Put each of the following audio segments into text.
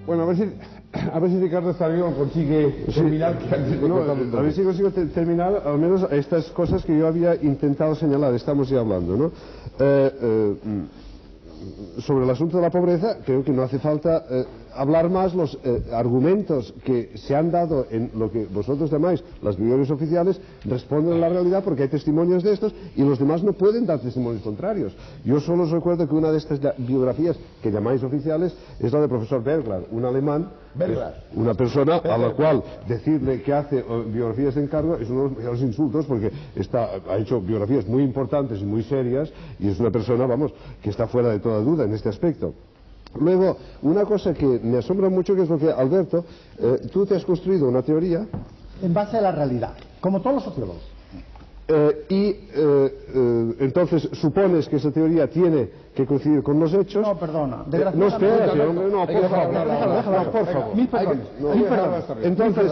Bueno, a ver si Ricardo Sarrión consigue terminar. A ver si consigo terminar al menos estas cosas que yo había intentado señalar. Estamos ya hablando, ¿no? Sobre el asunto de la pobreza, creo que no hace falta hablar más. Los argumentos que se han dado en lo que vosotros llamáis las biografías oficiales responden a la realidad, porque hay testimonios de estos y los demás no pueden dar testimonios contrarios. Yo solo os recuerdo que una de estas biografías que llamáis oficiales es la del profesor Berglar, un alemán, una persona a la cual decirle que hace biografías de encargo es uno de los insultos, porque ha hecho biografías muy importantes y muy serias, y es una persona, vamos, que está fuera de toda duda en este aspecto. Luego, una cosa que me asombra mucho, que es lo que, Alberto, tú te has construido una teoría en base a la realidad, como todos los sociólogos. Entonces supones que esa teoría tiene que coincidir con los hechos. No, perdona. No, espérate, hombre, no, por favor. Mil perdones. Entonces,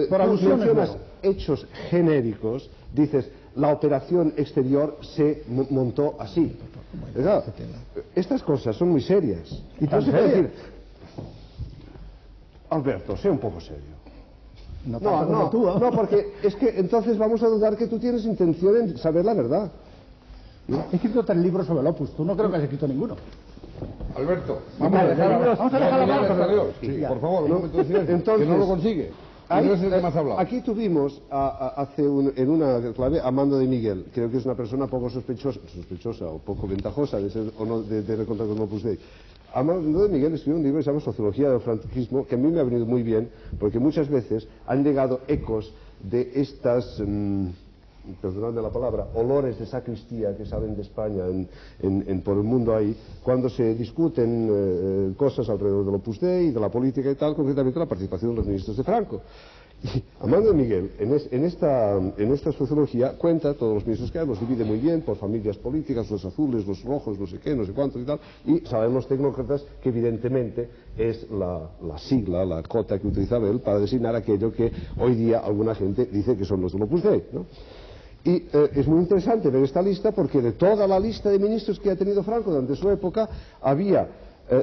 por mencionas hechos genéricos, dices, la operación exterior se montó así. Claro, estas cosas son muy serias. Y no se puede decir, Alberto, sea un poco serio. No, porque es que entonces vamos a dudar que tú tienes intención en saber la verdad. ¿No? He escrito 3 libros sobre el Opus, tú no creo que hayas escrito ninguno. Alberto, vamos a dejar hablar. Sí, por favor, un momento de silencio, entonces, que no lo consigue. Ahí, no es el que más ha hablado. Aquí tuvimos en una clave a Mando de Miguel. Creo que es una persona poco sospechosa o poco ventajosa de ser o no de encontrar con Opus Dei. Mando de Miguel escribió un libro que se llama Sociología del Franquismo, que a mí me ha venido muy bien, porque muchas veces han llegado ecos de estas, perdonadme la palabra, olores de sacristía que salen de España por el mundo ahí, cuando se discuten cosas alrededor del Opus Dei y de la política y tal, concretamente la participación de los ministros de Franco. Y Mando de Miguel, en esta sociología, cuenta todos los ministros que hay, los divide muy bien por familias políticas, los azules, los rojos, no sé qué, no sé cuánto y tal, y saben los tecnócratas que evidentemente es la sigla, la cota que utilizaba él para designar aquello que hoy día alguna gente dice que son los del Opus Dei, ¿no? Y es muy interesante ver esta lista, porque de toda la lista de ministros que ha tenido Franco durante su época, había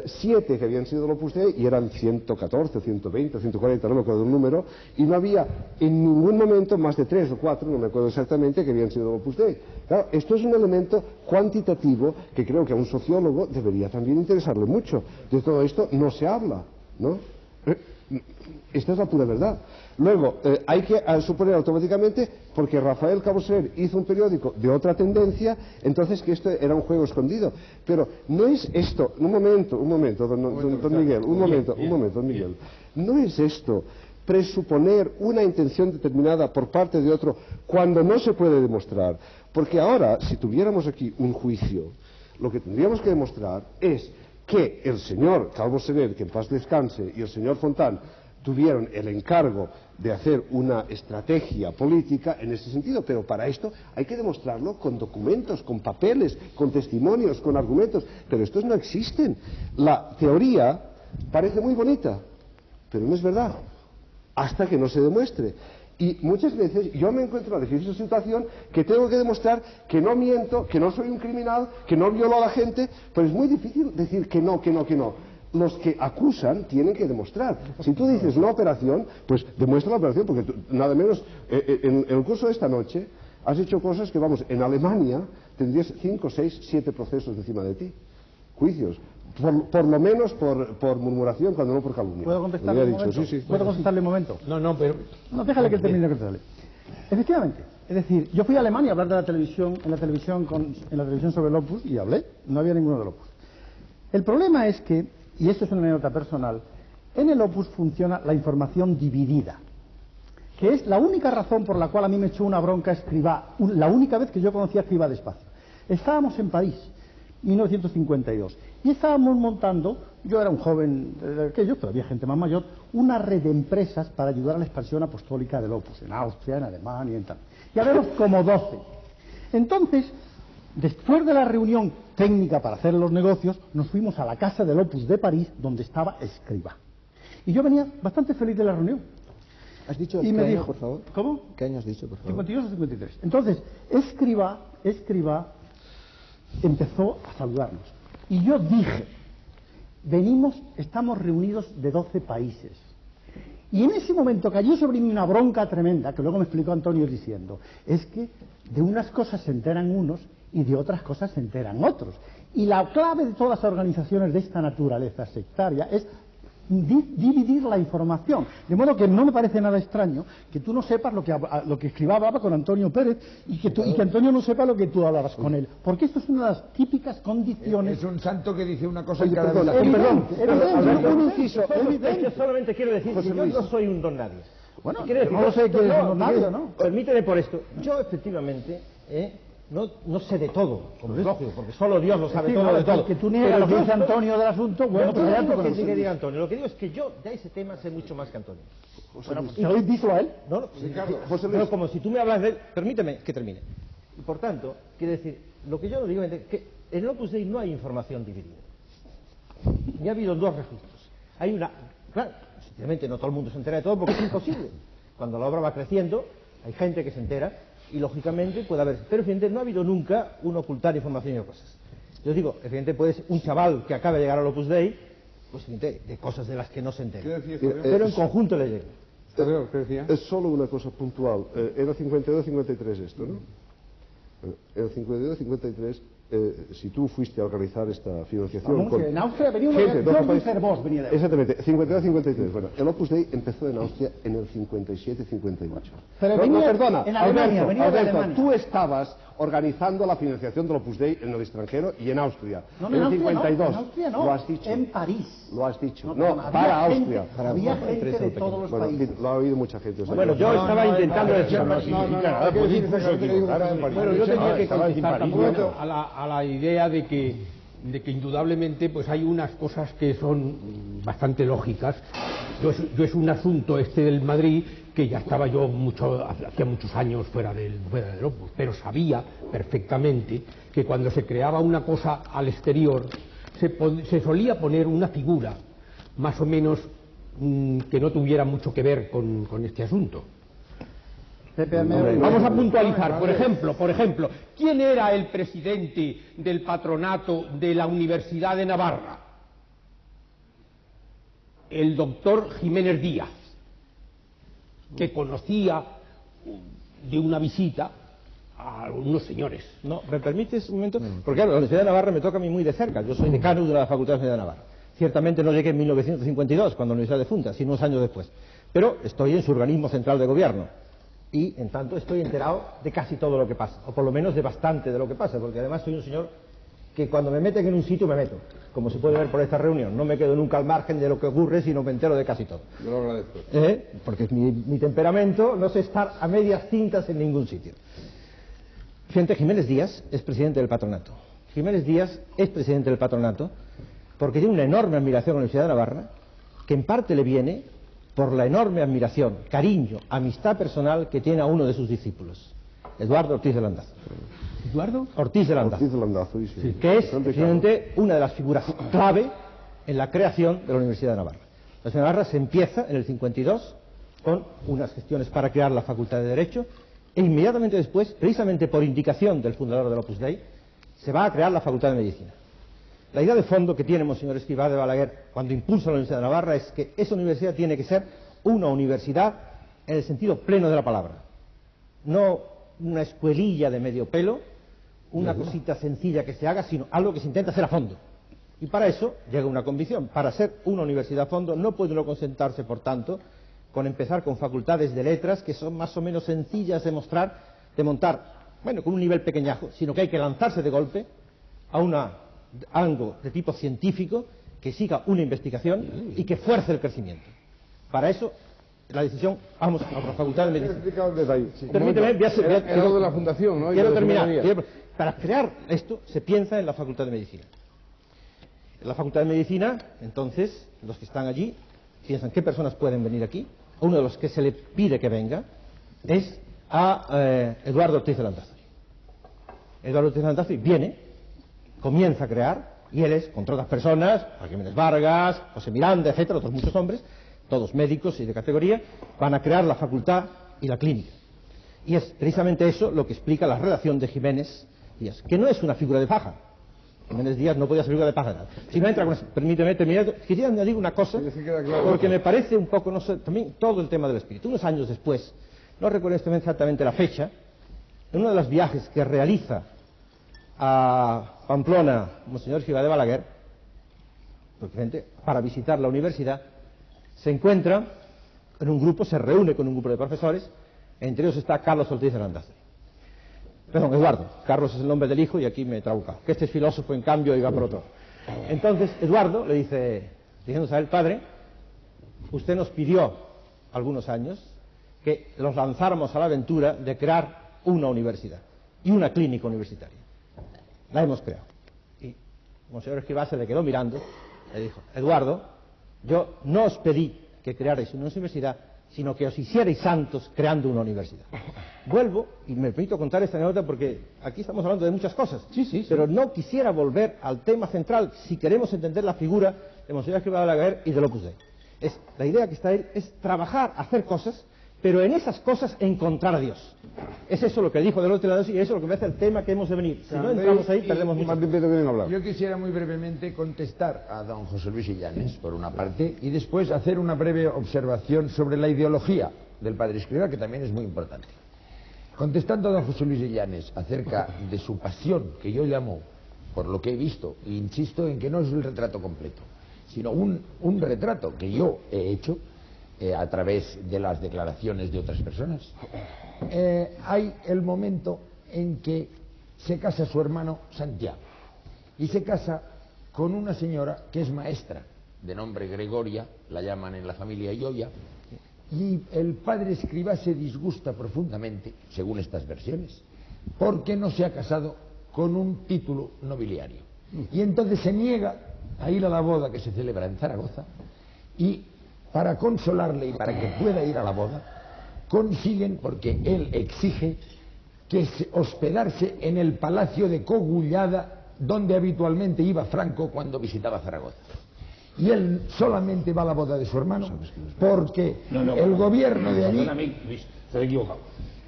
7 que habían sido del Opus Dei, y eran 114, 120, 140, no me acuerdo el número, y no había en ningún momento más de 3 o 4, no me acuerdo exactamente, que habían sido del Opus Dei. Claro, esto es un elemento cuantitativo que creo que a un sociólogo debería también interesarle mucho. De todo esto no se habla, ¿no? Esta es la pura verdad. Luego, hay que suponer automáticamente, porque Rafael Caboser hizo un periódico de otra tendencia, entonces que esto era un juego escondido. Pero no es esto, un momento, don Miguel. No es esto presuponer una intención determinada por parte de otro cuando no se puede demostrar. Porque ahora, si tuviéramos aquí un juicio, lo que tendríamos que demostrar es que el señor Calvo Sener, que en paz descanse, y el señor Fontán tuvieron el encargo de hacer una estrategia política en ese sentido, pero para esto hay que demostrarlo con documentos, con papeles, con testimonios, con argumentos, pero estos no existen. La teoría parece muy bonita, pero no es verdad, hasta que no se demuestre. Y muchas veces yo me encuentro en la difícil situación que tengo que demostrar que no miento, que no soy un criminal, que no violo a la gente, pero es muy difícil decir que no. Los que acusan tienen que demostrar. Si tú dices una operación, pues demuestra la operación, porque nada menos en el curso de esta noche has hecho cosas que, vamos, en Alemania tendrías 5, 6, 7 procesos encima de ti, juicios. Por lo menos por murmuración, cuando no por calumnia. ¿Puedo contestarle un momento? Sí. ¿Puedo contestarle un momento? Pero... No, déjale que termine de contestarle. Efectivamente. Es decir, yo fui a Alemania a hablar de la televisión, en la televisión sobre el Opus, y hablé. No había ninguno del Opus. El problema es que, y esto es una anécdota personal, en el Opus funciona la información dividida, que es la única razón por la cual a mí me echó una bronca Escrivá, la única vez que yo conocí a Escrivá despacio. Estábamos en París, 1952, y estábamos montando, yo era un joven de aquellos, pero había gente más mayor, una red de empresas para ayudar a la expansión apostólica del Opus, en Austria, en Alemania y en tal. Y habíamos como 12. Entonces, después de la reunión técnica para hacer los negocios, nos fuimos a la casa del Opus de París, donde estaba Escrivá. Y yo venía bastante feliz de la reunión. ¿Has dicho y qué me año, dijo, por favor? ¿Cómo? ¿Qué año has dicho, por favor? 52 o 53. Entonces, Escrivá empezó a saludarnos. Y yo dije, estamos reunidos de 12 países. Y en ese momento cayó sobre mí una bronca tremenda, que luego me explicó Antonio diciendo, es que de unas cosas se enteran unos y de otras cosas se enteran otros. Y la clave de todas las organizaciones de esta naturaleza sectaria es dividir la información. De modo que no me parece nada extraño que tú no sepas lo que Escrivá hablaba con Antonio Pérez y que Antonio no sepa lo que tú hablabas con él. Porque esto es una de las típicas condiciones... Es un santo que dice una cosa en cada perdón. Yo solamente quiero decir que yo no soy un don nadie. Bueno, no sé qué es un don nadie, ¿no? Permíteme por esto. Yo efectivamente... No sé de todo, como es lógico, porque solo Dios lo sabe todo de todo. Que tú niegas lo que dice Antonio del asunto, bueno, pero ya no que diga Antonio. Lo que digo es que yo de ese tema sé mucho más que Antonio. Bueno, pues, díselo a él. No, pero como si tú me hablas de él, permíteme que termine. Y por tanto, quiero decir, lo que yo digo es que en el Opus Dei no hay información dividida. Ni ha habido dos registros. Hay una... Claro, sinceramente no todo el mundo se entera de todo porque es imposible. Cuando la obra va creciendo, hay gente que se entera y lógicamente puede haber, pero evidentemente no ha habido nunca un ocultar información y cosas. Yo digo, evidentemente puede ser un chaval que acaba de llegar al Opus Dei, pues evidentemente de cosas de las que no se entera. Pero en conjunto le llega. ¿Qué decía? Es solo una cosa puntual. Era 52-53 esto, ¿no? Era 52-53. Si tú fuiste a organizar esta financiación con... En Austria venía un Cervós, venía de... Exactamente, 52-53. Bueno, el Opus Dei empezó en Austria en el 57-58. Pero venía perdona, en Alemania, Alberto, tú estabas organizando la financiación del Opus Dei en el extranjero y en Austria. No, en el 52. No, en Austria no, lo has dicho. en París. Lo has dicho. No, para Austria. Había gente de todos los países. Lo ha oído mucha gente. Bueno, yo estaba intentando decir... Bueno, yo tenía que contestar también a la idea de que indudablemente pues hay unas cosas que son bastante lógicas. Yo es un asunto este del Madrid que ya estaba yo hacía muchos años fuera del Opus, pero sabía perfectamente que cuando se creaba una cosa al exterior se solía poner una figura más o menos que no tuviera mucho que ver con este asunto. Vamos a puntualizar, por ejemplo, ¿quién era el presidente del patronato de la Universidad de Navarra? El doctor Jiménez Díaz, que conocía de una visita a unos señores. No, ¿me permites un momento? Porque claro, la Universidad de Navarra me toca a mí muy de cerca. Yo soy decano de la Facultad de Universidad de Navarra. Ciertamente no llegué en 1952, cuando la Universidad defunta, sino unos años después. Pero estoy en su organismo central de gobierno. Y, en tanto, estoy enterado de casi todo lo que pasa, o por lo menos de bastante de lo que pasa, porque además soy un señor que cuando me meten en un sitio me meto, como se puede ver por esta reunión. No me quedo nunca al margen de lo que ocurre, sino me entero de casi todo. Yo lo agradezco. Porque es mi temperamento, no sé estar a medias tintas en ningún sitio. Vicente Jiménez Díaz es presidente del patronato. Jiménez Díaz es presidente del patronato porque tiene una enorme admiración a la Universidad de Navarra, que en parte le viene por la enorme admiración, cariño, amistad personal que tiene a uno de sus discípulos, Eduardo Ortiz de Landazo. ¿Eduardo? Ortiz de Landazo. Ortiz de Landazo, sí. Que es, precisamente, una de las figuras clave en la creación de la Universidad de Navarra. La Universidad de Navarra se empieza en el 52 con unas gestiones para crear la Facultad de Derecho e inmediatamente después, precisamente por indicación del fundador del Opus Dei, se va a crear la Facultad de Medicina. La idea de fondo que tiene Monseñor Escrivá de Balaguer cuando impulsa la Universidad de Navarra es que esa universidad tiene que ser una universidad en el sentido pleno de la palabra. No una escuelilla de medio pelo, una cosita sencilla que se haga, sino algo que se intenta hacer a fondo. Y para eso llega una convicción. Para ser una universidad a fondo no puede uno contentarse, por tanto, con empezar con facultades de letras que son más o menos sencillas de montar, bueno, con un nivel pequeñajo, sino que hay que lanzarse de golpe a algo de tipo científico que siga una investigación y que fuerce el crecimiento. Para eso, la decisión, vamos a la Facultad de Medicina. Permíteme, es lo de la fundación, ¿no? Quiero terminar. Para crear esto se piensa en la Facultad de Medicina. En la Facultad de Medicina, entonces, los que están allí piensan qué personas pueden venir aquí. Uno de los que se le pide que venga es a Eduardo Ortiz de Landazo. Eduardo Ortiz de Landazo viene, comienza a crear, y él es, contra otras personas, Jiménez Vargas, José Miranda, etcétera, otros muchos hombres, todos médicos y de categoría, van a crear la facultad y la clínica. Y es precisamente eso lo que explica la relación de Jiménez Díaz, que no es una figura de faja, Jiménez Díaz no podía ser figura de paz. Si no entra con eso, permíteme terminar. Quisiera añadir una cosa, porque me parece un poco, no sé, también todo el tema del espíritu. Unos años después, no recuerdo exactamente la fecha, en uno de los viajes que realiza a Pamplona Monseñor Gibá de Balaguer, para visitar la universidad, se encuentra en un grupo, se reúne con un grupo de profesores, entre ellos está Carlos Ortiz de Landazuri. Perdón, Eduardo. Carlos es el nombre del hijo y aquí me he trabucado. Que este es filósofo, en cambio, y va por otro. Entonces, Eduardo le dice, diciéndose a él, padre, usted nos pidió, algunos años, que nos lanzáramos a la aventura de crear una universidad y una clínica universitaria. La hemos creado. Y Monseñor Escrivá se le quedó mirando, le dijo, Eduardo, yo no os pedí que crearais una universidad, sino que os hicierais santos creando una universidad. Vuelvo, y me permito contar esta anécdota porque aquí estamos hablando de muchas cosas, pero no quisiera volver al tema central si queremos entender la figura de Monseñor Escrivá de Balaguer y del Opus Dei. La idea que está ahí es trabajar, hacer cosas, pero en esas cosas encontrar a Dios. Es eso lo que dijo del otro lado y eso es lo que me hace el tema que hemos de venir. Si no entramos ahí, perdemos mucho. Yo quisiera muy brevemente contestar a don José Luis Illanes, por una parte, y después hacer una breve observación sobre la ideología del padre Escrivá, que también es muy importante. Contestando a don José Luis Illanes acerca de su pasión, que yo llamo, por lo que he visto, e insisto en que no es el retrato completo, sino un retrato que yo he hecho, a través de las declaraciones de otras personas, hay el momento en que se casa su hermano Santiago y se casa con una señora que es maestra, de nombre Gregoria, la llaman en la familia Ioia, y el padre Escrivá se disgusta profundamente, según estas versiones, porque no se ha casado con un título nobiliario, y entonces se niega a ir a la boda que se celebra en Zaragoza, y para consolarle y para que pueda ir a la boda, consiguen, porque él exige, que hospedarse en el palacio de Cogullada, donde habitualmente iba Franco cuando visitaba Zaragoza. Y él solamente va a la boda de su hermano porque el gobierno de allí... Perdóname, Luis, se ha equivocado.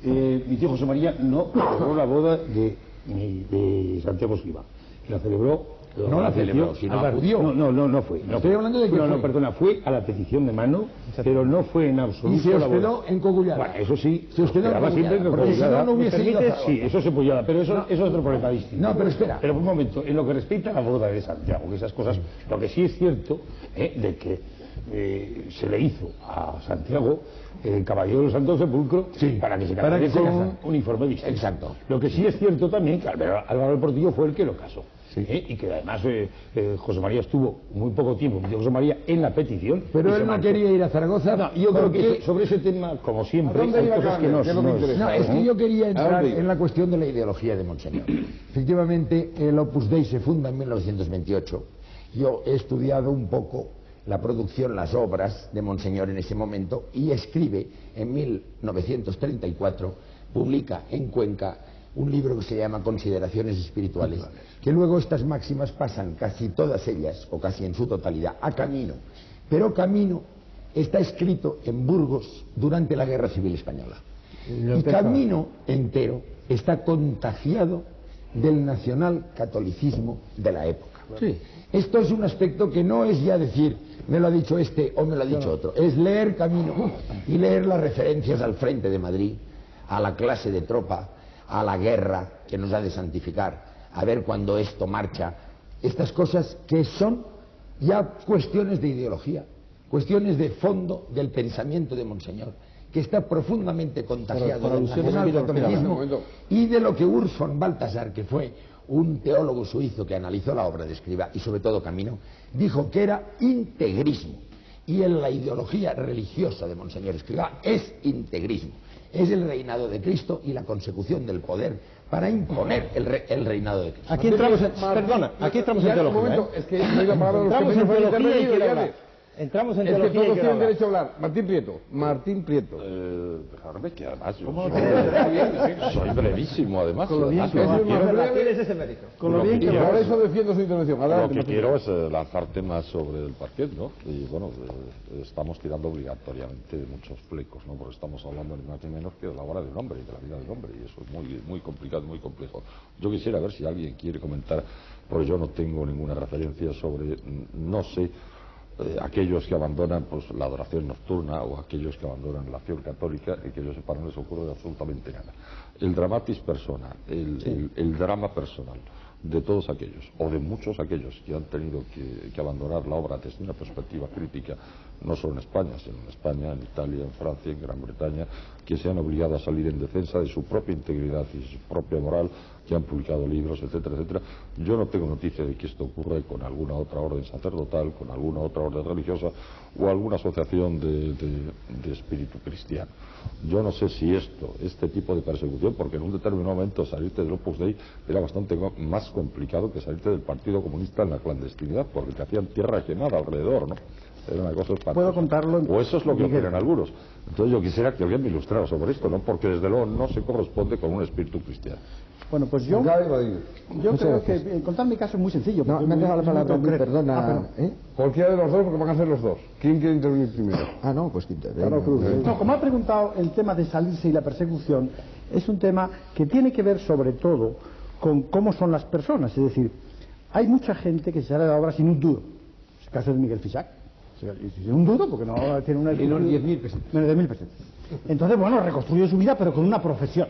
Mi tío José María no celebró la boda de Santiago Escrivá. La celebró... No la celebró, sino acudió. No fue. Estoy hablando de que perdona, fue a la petición de mano, pero no fue en absoluto. Y se hospedó en Cogullada. Bueno, eso sí, se hospedó en Cogullada. Porque si no, no hubiese ido a Zaragoza. Sí, eso se apoyaba, pero eso es otro problema distinto. No, pero espera. Pero por un momento, en lo que respecta a la boda de Santiago, que esas cosas, lo que sí es cierto, de que se le hizo a Santiago el Caballero del Santo Sepulcro para que se casara con un uniforme distinto. Exacto. Lo que sí es cierto también que Álvaro del Portillo fue el que lo casó. Y que además José María estuvo muy poco tiempo, José María, en la petición. Pero él no quería ir a Zaragoza. No, yo creo que sobre ese tema, como siempre, hay cosas que no No, es que yo quería entrar en la cuestión de la ideología de Monseñor. Efectivamente, el Opus Dei se funda en 1928. Yo he estudiado un poco la producción, las obras de Monseñor en ese momento, y escribe en 1934, publica en Cuenca un libro que se llama Consideraciones Espirituales, que luego estas máximas pasan casi todas ellas, o casi en su totalidad, a Camino. Pero Camino está escrito en Burgos durante la Guerra Civil Española. Y Camino entero está contagiado del nacional-catolicismo de la época. Esto es un aspecto que no es ya decir, me lo ha dicho este o me lo ha dicho otro, es leer Camino y leer las referencias al Frente de Madrid, a la clase de tropa, a la guerra que nos ha de santificar, a ver cuando esto marcha, estas cosas que son ya cuestiones de ideología, cuestiones de fondo del pensamiento de Monseñor, que está profundamente contagiado del nacionalcatolicismo y de lo que Urs von Balthasar, que fue un teólogo suizo que analizó la obra de Escrivá y sobre todo Camino, dijo que era integrismo, y en la ideología religiosa de Monseñor Escrivá es integrismo. Es el reinado de Cristo y la consecución del poder para imponer el reinado de Cristo. Aquí entramos en, perdona, aquí entramos en teología. Es que no hay la palabra de los que entramos en Es que teología y todos quiero tienen hablar. derecho a hablar. Martín Prieto. Martín Prieto. Dejarme que además yo ¿Cómo soy brevísimo, además. Con lo bien Además, que va. lo que quiero- Tienes ese mérito. Con lo bien Y que por va. eso defiendo su intervención. Lo Adelante, que Martín. quiero es lanzar temas sobre el parquet, ¿no? Y bueno, estamos tirando obligatoriamente de muchos flecos, ¿no? Porque estamos hablando ni más ni menos que de la obra de un hombre y de la vida del hombre, y eso es muy, muy complicado, muy complejo. Yo quisiera ver si alguien quiere comentar, porque yo no tengo ninguna referencia sobre, no sé, aquellos que abandonan pues la adoración nocturna o aquellos que abandonan la acción católica y que yo sepa no les ocurre absolutamente nada. El dramatis persona, el drama personal de todos aquellos, o de muchos aquellos que han tenido que abandonar la obra desde una perspectiva crítica, no solo en España, sino en España, en Italia, en Francia, en Gran Bretaña, que se han obligado a salir en defensa de su propia integridad y su propia moral, que han publicado libros, etcétera, etcétera. Yo no tengo noticia de que esto ocurra con alguna otra orden sacerdotal, con alguna otra orden religiosa o alguna asociación de espíritu cristiano. Yo no sé si este tipo de persecución, porque en un determinado momento salirte del Opus Dei era bastante más complicado que salirte del Partido Comunista en la clandestinidad, porque te hacían tierra quemada alrededor, ¿no? Era una cosa espantosa. Puedo contarlo. O eso es lo que opinan algunos. Entonces yo quisiera que alguien me ilustrara sobre esto, ¿no? Porque desde luego no se corresponde con un espíritu cristiano. Bueno, pues yo creo que contar mi caso es muy sencillo. No, me han dejado la palabra a mí, perdona. Cualquiera de los dos, porque van a ser los dos. ¿Quién quiere intervenir primero? Ah, no, pues que intervenga. No, como ha preguntado, el tema de salirse y la persecución es un tema que tiene que ver sobre todo con cómo son las personas. Es decir, hay mucha gente que se sale de la obra sin un duro. Es el caso de Miguel Fisac. Sin un duro, porque no tiene una... Menos 10.000 pesetas. Menos de 10.000 pesetas. Entonces, bueno, reconstruyó su vida, pero con una profesión.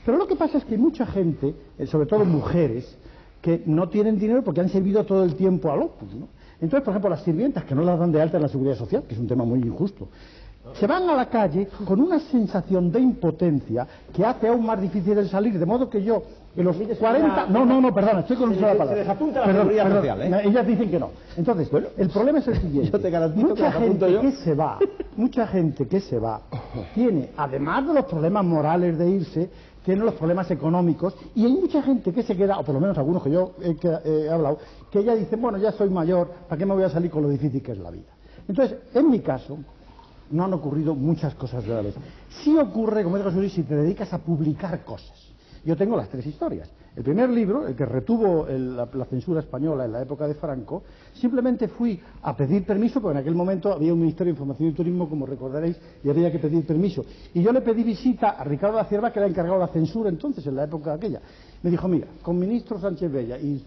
Pero lo que pasa es que hay mucha gente, sobre todo mujeres, que no tienen dinero porque han servido todo el tiempo al Opus, ¿no? Entonces, por ejemplo, las sirvientas que no las dan de alta en la Seguridad Social, que es un tema muy injusto, se van a la calle con una sensación de impotencia que hace aún más difícil el salir, de modo que yo, en los 40... No, perdona, estoy con la palabra. Se les apunta la Seguridad Social, ¿eh? Ellas dicen que no. Entonces, el problema es el siguiente. Yo te garantizo que las apunto yo. Mucha gente que se va, tiene, además de los problemas morales de irse, tiene los problemas económicos, y hay mucha gente que se queda, o por lo menos algunos que yo he hablado, que ya dicen, bueno, ya soy mayor, ¿para qué me voy a salir con lo difícil que es la vida? Entonces, en mi caso, no han ocurrido muchas cosas de la vez. Sí ocurre, como digo, si te dedicas a publicar cosas. Yo tengo las tres historias. El primer libro, el que retuvo la censura española en la época de Franco, simplemente fui a pedir permiso, porque en aquel momento había un Ministerio de Información y Turismo, como recordaréis, y había que pedir permiso. Y yo le pedí visita a Ricardo da Cierva, que era encargado de la censura entonces, en la época aquella. Me dijo, mira, con ministro Sánchez Bella y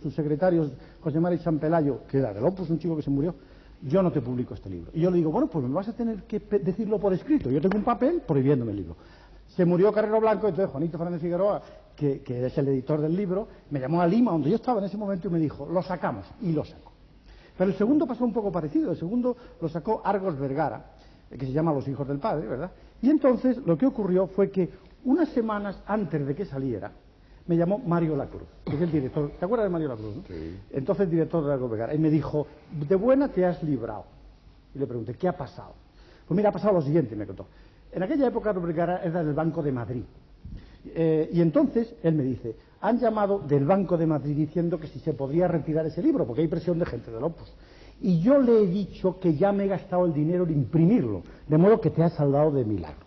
sus secretarios José María Champelayo, que era del Opus, un chico que se murió, yo no te publico este libro. Y yo le digo, bueno, pues me vas a tener que decirlo por escrito. Yo tengo un papel prohibiéndome el libro. Se murió Carrero Blanco, entonces Juanito Fernández Figueroa, que es el editor del libro, me llamó a Lima, donde yo estaba en ese momento, y me dijo, lo sacamos, y lo sacó. Pero el segundo pasó un poco parecido. El segundo lo sacó Argos Vergara, que se llama Los hijos del padre, ¿verdad? Y entonces lo que ocurrió fue que unas semanas antes de que saliera, me llamó Mario Lacruz, que es el director. ¿Te acuerdas de Mario Lacruz, no? Sí. Entonces director de Argos Vergara. Y me dijo, de buena te has librado. Y le pregunté, ¿qué ha pasado? Pues mira, ha pasado lo siguiente, me contó. En aquella época Argos Vergara era del Banco de Madrid. Y entonces él me dice, han llamado del Banco de Madrid diciendo que si se podría retirar ese libro, porque hay presión de gente del Opus. Y yo le he dicho que ya me he gastado el dinero en imprimirlo, de modo que te has saldado de milagro.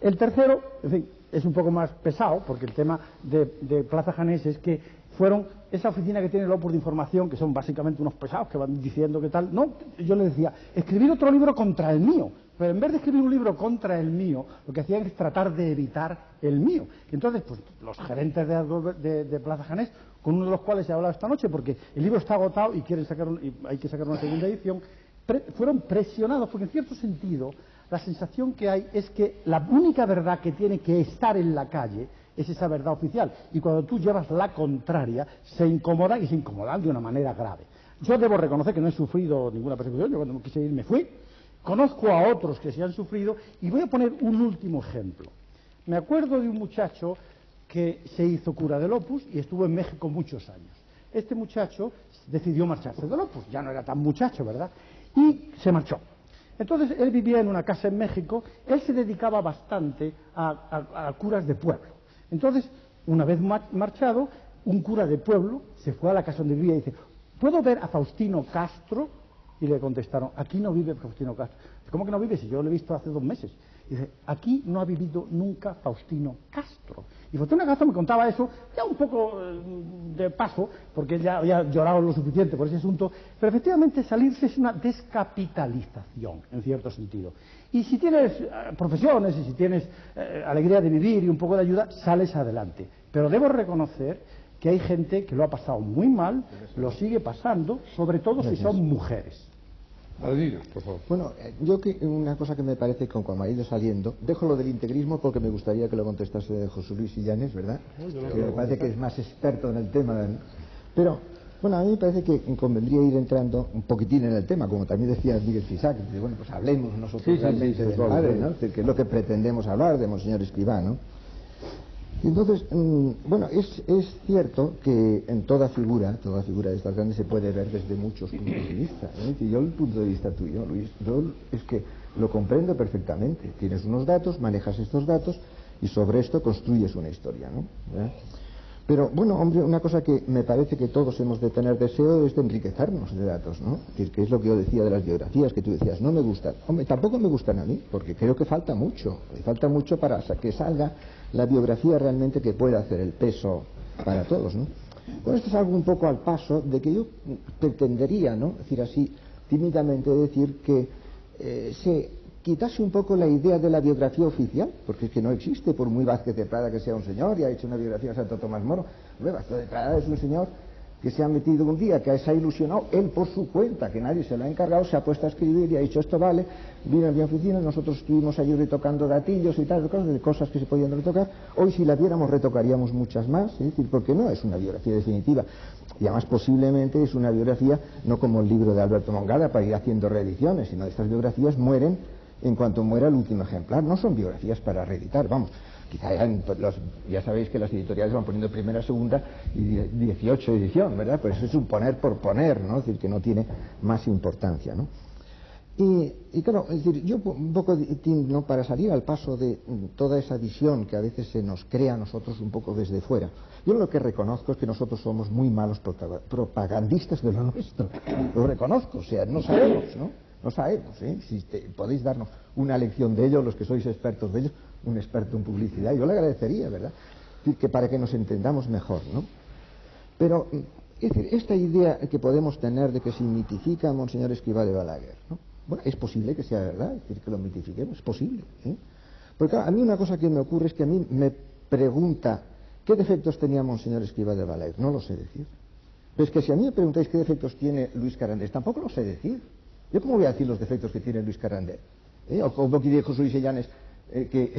El tercero, en fin, es un poco más pesado, porque el tema de Plaza Janés es que fueron esa oficina que tiene el Opus de Información, que son básicamente unos pesados que van diciendo que tal. No, yo le decía, escribir otro libro contra el mío. Pero en vez de escribir un libro contra el mío, lo que hacían es tratar de evitar el mío. Y entonces, pues los gerentes de Plaza Janés, con uno de los cuales he hablado esta noche, porque el libro está agotado y quieren y hay que sacar una segunda edición, fueron presionados, porque en cierto sentido la sensación que hay es que la única verdad que tiene que estar en la calle es esa verdad oficial. Y cuando tú llevas la contraria, se incomodan, y se incomodan de una manera grave. Yo debo reconocer que no he sufrido ninguna persecución. Yo cuando me quise ir me fui. Conozco a otros que se han sufrido, y voy a poner un último ejemplo. Me acuerdo de un muchacho que se hizo cura del Opus y estuvo en México muchos años. Este muchacho decidió marcharse del Opus, ya no era tan muchacho, ¿verdad? Y se marchó. Entonces él vivía en una casa en México, él se dedicaba bastante a curas de pueblo. Entonces, una vez marchado, un cura de pueblo se fue a la casa donde vivía y dice, ¿puedo ver a Faustino Castro? Y le contestaron, aquí no vive Faustino Castro. ¿Cómo que no vive? Si yo lo he visto hace 2 meses. Y dice, aquí no ha vivido nunca Faustino Castro. Y Faustino Castro me contaba eso, ya un poco de paso, porque él ya había llorado lo suficiente por ese asunto, pero efectivamente salirse es una descapitalización, en cierto sentido. Y si tienes profesiones y si tienes alegría de vivir y un poco de ayuda, sales adelante. Pero debo reconocer que hay gente que lo ha pasado muy mal, lo sigue pasando, sobre todo si son mujeres. Por favor. Bueno, una cosa que me parece que como ha ido saliendo, dejo lo del integrismo porque me gustaría que lo contestase José Luis Illanes, ¿verdad? Que me parece que es más experto en el tema. Pero, bueno, a mí me parece que convendría ir entrando un poquitín en el tema, como también decía Miguel Fisac, que bueno, pues hablemos nosotros realmente del padre, ¿no? Que es lo que pretendemos hablar de Monseñor Escrivá, ¿no? Entonces, bueno, es cierto que en toda figura de estas grandes se puede ver desde muchos puntos de vista. Y yo el punto de vista tuyo, Luis, yo es que lo comprendo perfectamente. Tienes unos datos, manejas estos datos y sobre esto construyes una historia, ¿no? ¿verdad? Pero, bueno, hombre, una cosa que me parece que todos hemos de tener deseo es de enriquecernos de datos, ¿no? Que es lo que yo decía de las biografías, que tú decías, no me gustan. Hombre, tampoco me gustan a mí, porque creo que falta mucho para que salga la biografía realmente que pueda hacer el peso para todos, ¿no? Bueno, esto es algo un poco al paso de que yo pretendería, ¿no? Es decir, así, tímidamente decir que se quitase un poco la idea de la biografía oficial, porque es que no existe, por muy Vázquez de Prada que sea un señor y ha hecho una biografía de Santo Tomás Moro. Vázquez de Prada es un señor que se ha metido un día, que se ha ilusionado, él por su cuenta, que nadie se lo ha encargado, se ha puesto a escribir y ha dicho esto vale, vino a mi oficina, nosotros estuvimos allí retocando gatillos y tal, cosas que se podían retocar. Hoy si la viéramos retocaríamos muchas más, es decir, porque no es una biografía definitiva. Y además posiblemente es una biografía no como el libro de Alberto Mongada para ir haciendo reediciones, sino estas biografías mueren en cuanto muera el último ejemplar, no son biografías para reeditar, vamos. Quizá ya sabéis que las editoriales van poniendo primera, segunda y 18 edición, ¿verdad? Pues eso es un poner por poner, ¿no? Es decir, que no tiene más importancia, ¿no? Y claro, es decir, yo un poco, ¿no? Para salir al paso de toda esa visión que a veces se nos crea a nosotros un poco desde fuera, yo lo que reconozco es que nosotros somos muy malos propagandistas de lo nuestro. Lo reconozco, o sea, no sabemos, ¿no? No sabemos, ¿eh? Si podéis darnos una lección de ello, los que sois expertos de ello, un experto en publicidad, yo le agradecería, ¿verdad? Es decir, que para que nos entendamos mejor, ¿no? Pero, es decir, esta idea que podemos tener de que se mitifica a Monseñor Escrivá de Balaguer, ¿no? Bueno, es posible que sea verdad, es decir, que lo mitifiquemos, es posible, ¿eh? Porque claro, a mí una cosa que me ocurre es que a mí me pregunta ¿qué defectos tenía Monseñor Escrivá de Balaguer? No lo sé decir. Pero es que si a mí me preguntáis qué defectos tiene Luis Carandés, tampoco lo sé decir. ¿Yo cómo voy a decir los defectos que tiene Luis Carandés? O como que dijo José Luis Illanes, que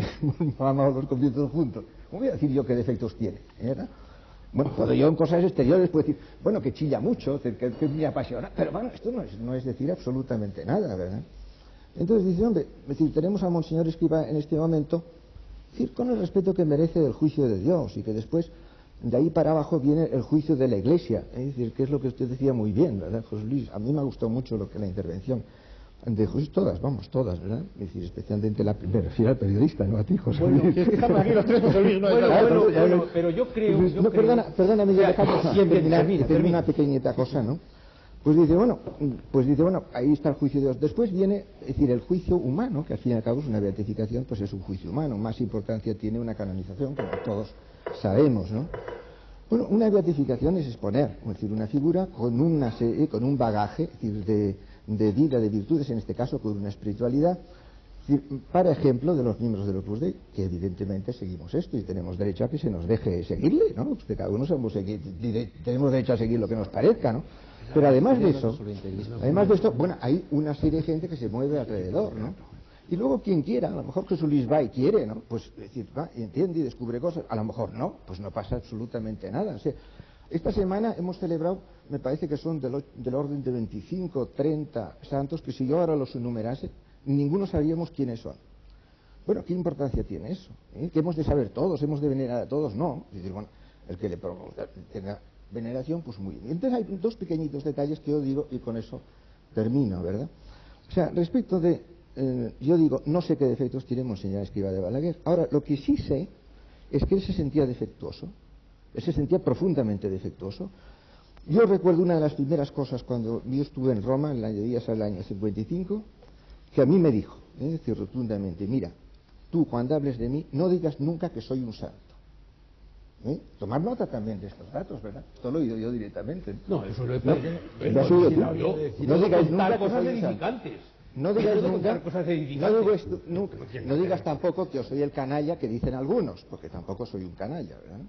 vamos los conciertos juntos. ¿Cómo voy a decir yo qué defectos tiene? ¿Verdad? Bueno, puedo yo en cosas exteriores puedo decir, bueno, que chilla mucho, que me apasiona, pero bueno, esto no es decir absolutamente nada, ¿verdad? Entonces dice, hombre, es decir, tenemos a Monseñor Escrivá en este momento, es decir, con el respeto que merece del juicio de Dios, y que después de ahí para abajo viene el juicio de la Iglesia, es decir, que es lo que usted decía muy bien, ¿verdad, José Luis? A mí me ha gustado mucho la intervención de José, todas, ¿verdad? Es decir, especialmente me refiero al periodista, no a ti, José Luis. Bueno, si es que estamos aquí los tres, José Luis, bueno, pero yo creo... No, perdona, Miguel, déjame terminar una pequeñita cosa, ¿no? Pues dice, bueno, ahí está el juicio de Dios. Después viene, es decir, el juicio humano, que al fin y al cabo es una beatificación, pues es un juicio humano. Más importancia tiene una canonización, como todos sabemos, ¿no? Bueno, una beatificación es exponer, es decir, una figura con un bagaje, es decir, de vida, de virtudes, en este caso con una espiritualidad, es decir, para ejemplo de los miembros del Opus Dei, que evidentemente seguimos esto y tenemos derecho a que se nos deje seguirle, ¿no? Pues que cada uno tenemos derecho a seguir lo que nos parezca, ¿no? Pero además de esto, bueno, hay una serie de gente que se mueve alrededor, ¿no? Y luego quien quiera, a lo mejor Jesús Luis va y quiere, ¿no? Pues es decir, va y entiende y descubre cosas, a lo mejor no, pues no pasa absolutamente nada. O sea, esta semana hemos celebrado, me parece que son del orden de 25, 30 santos, que si yo ahora los enumerase, ninguno sabríamos quiénes son. Bueno, ¿qué importancia tiene eso? ¿Que hemos de saber todos, hemos de venerar a todos? No. Es decir, bueno, el que le tenga veneración, pues muy bien. Entonces hay dos pequeñitos detalles que yo digo y con eso termino, ¿verdad? O sea, respecto de, yo digo, no sé qué defectos tiene Monseñor Escrivá de Balaguer. Ahora, lo que sí sé es que él se sentía defectuoso, él se sentía profundamente defectuoso, Yo recuerdo una de las primeras cosas cuando yo estuve en Roma, en la días del año 55, que a mí me dijo, es decir, rotundamente, mira, tú cuando hables de mí no digas nunca que soy un santo. Tomar nota también de estos datos, ¿verdad? Esto lo he oído yo directamente. No, eso lo he No digáis nunca cosas edificantes. No digas nunca cosas edificantes. No digas tampoco que yo soy el canalla que dicen algunos, porque tampoco soy un canalla, ¿verdad?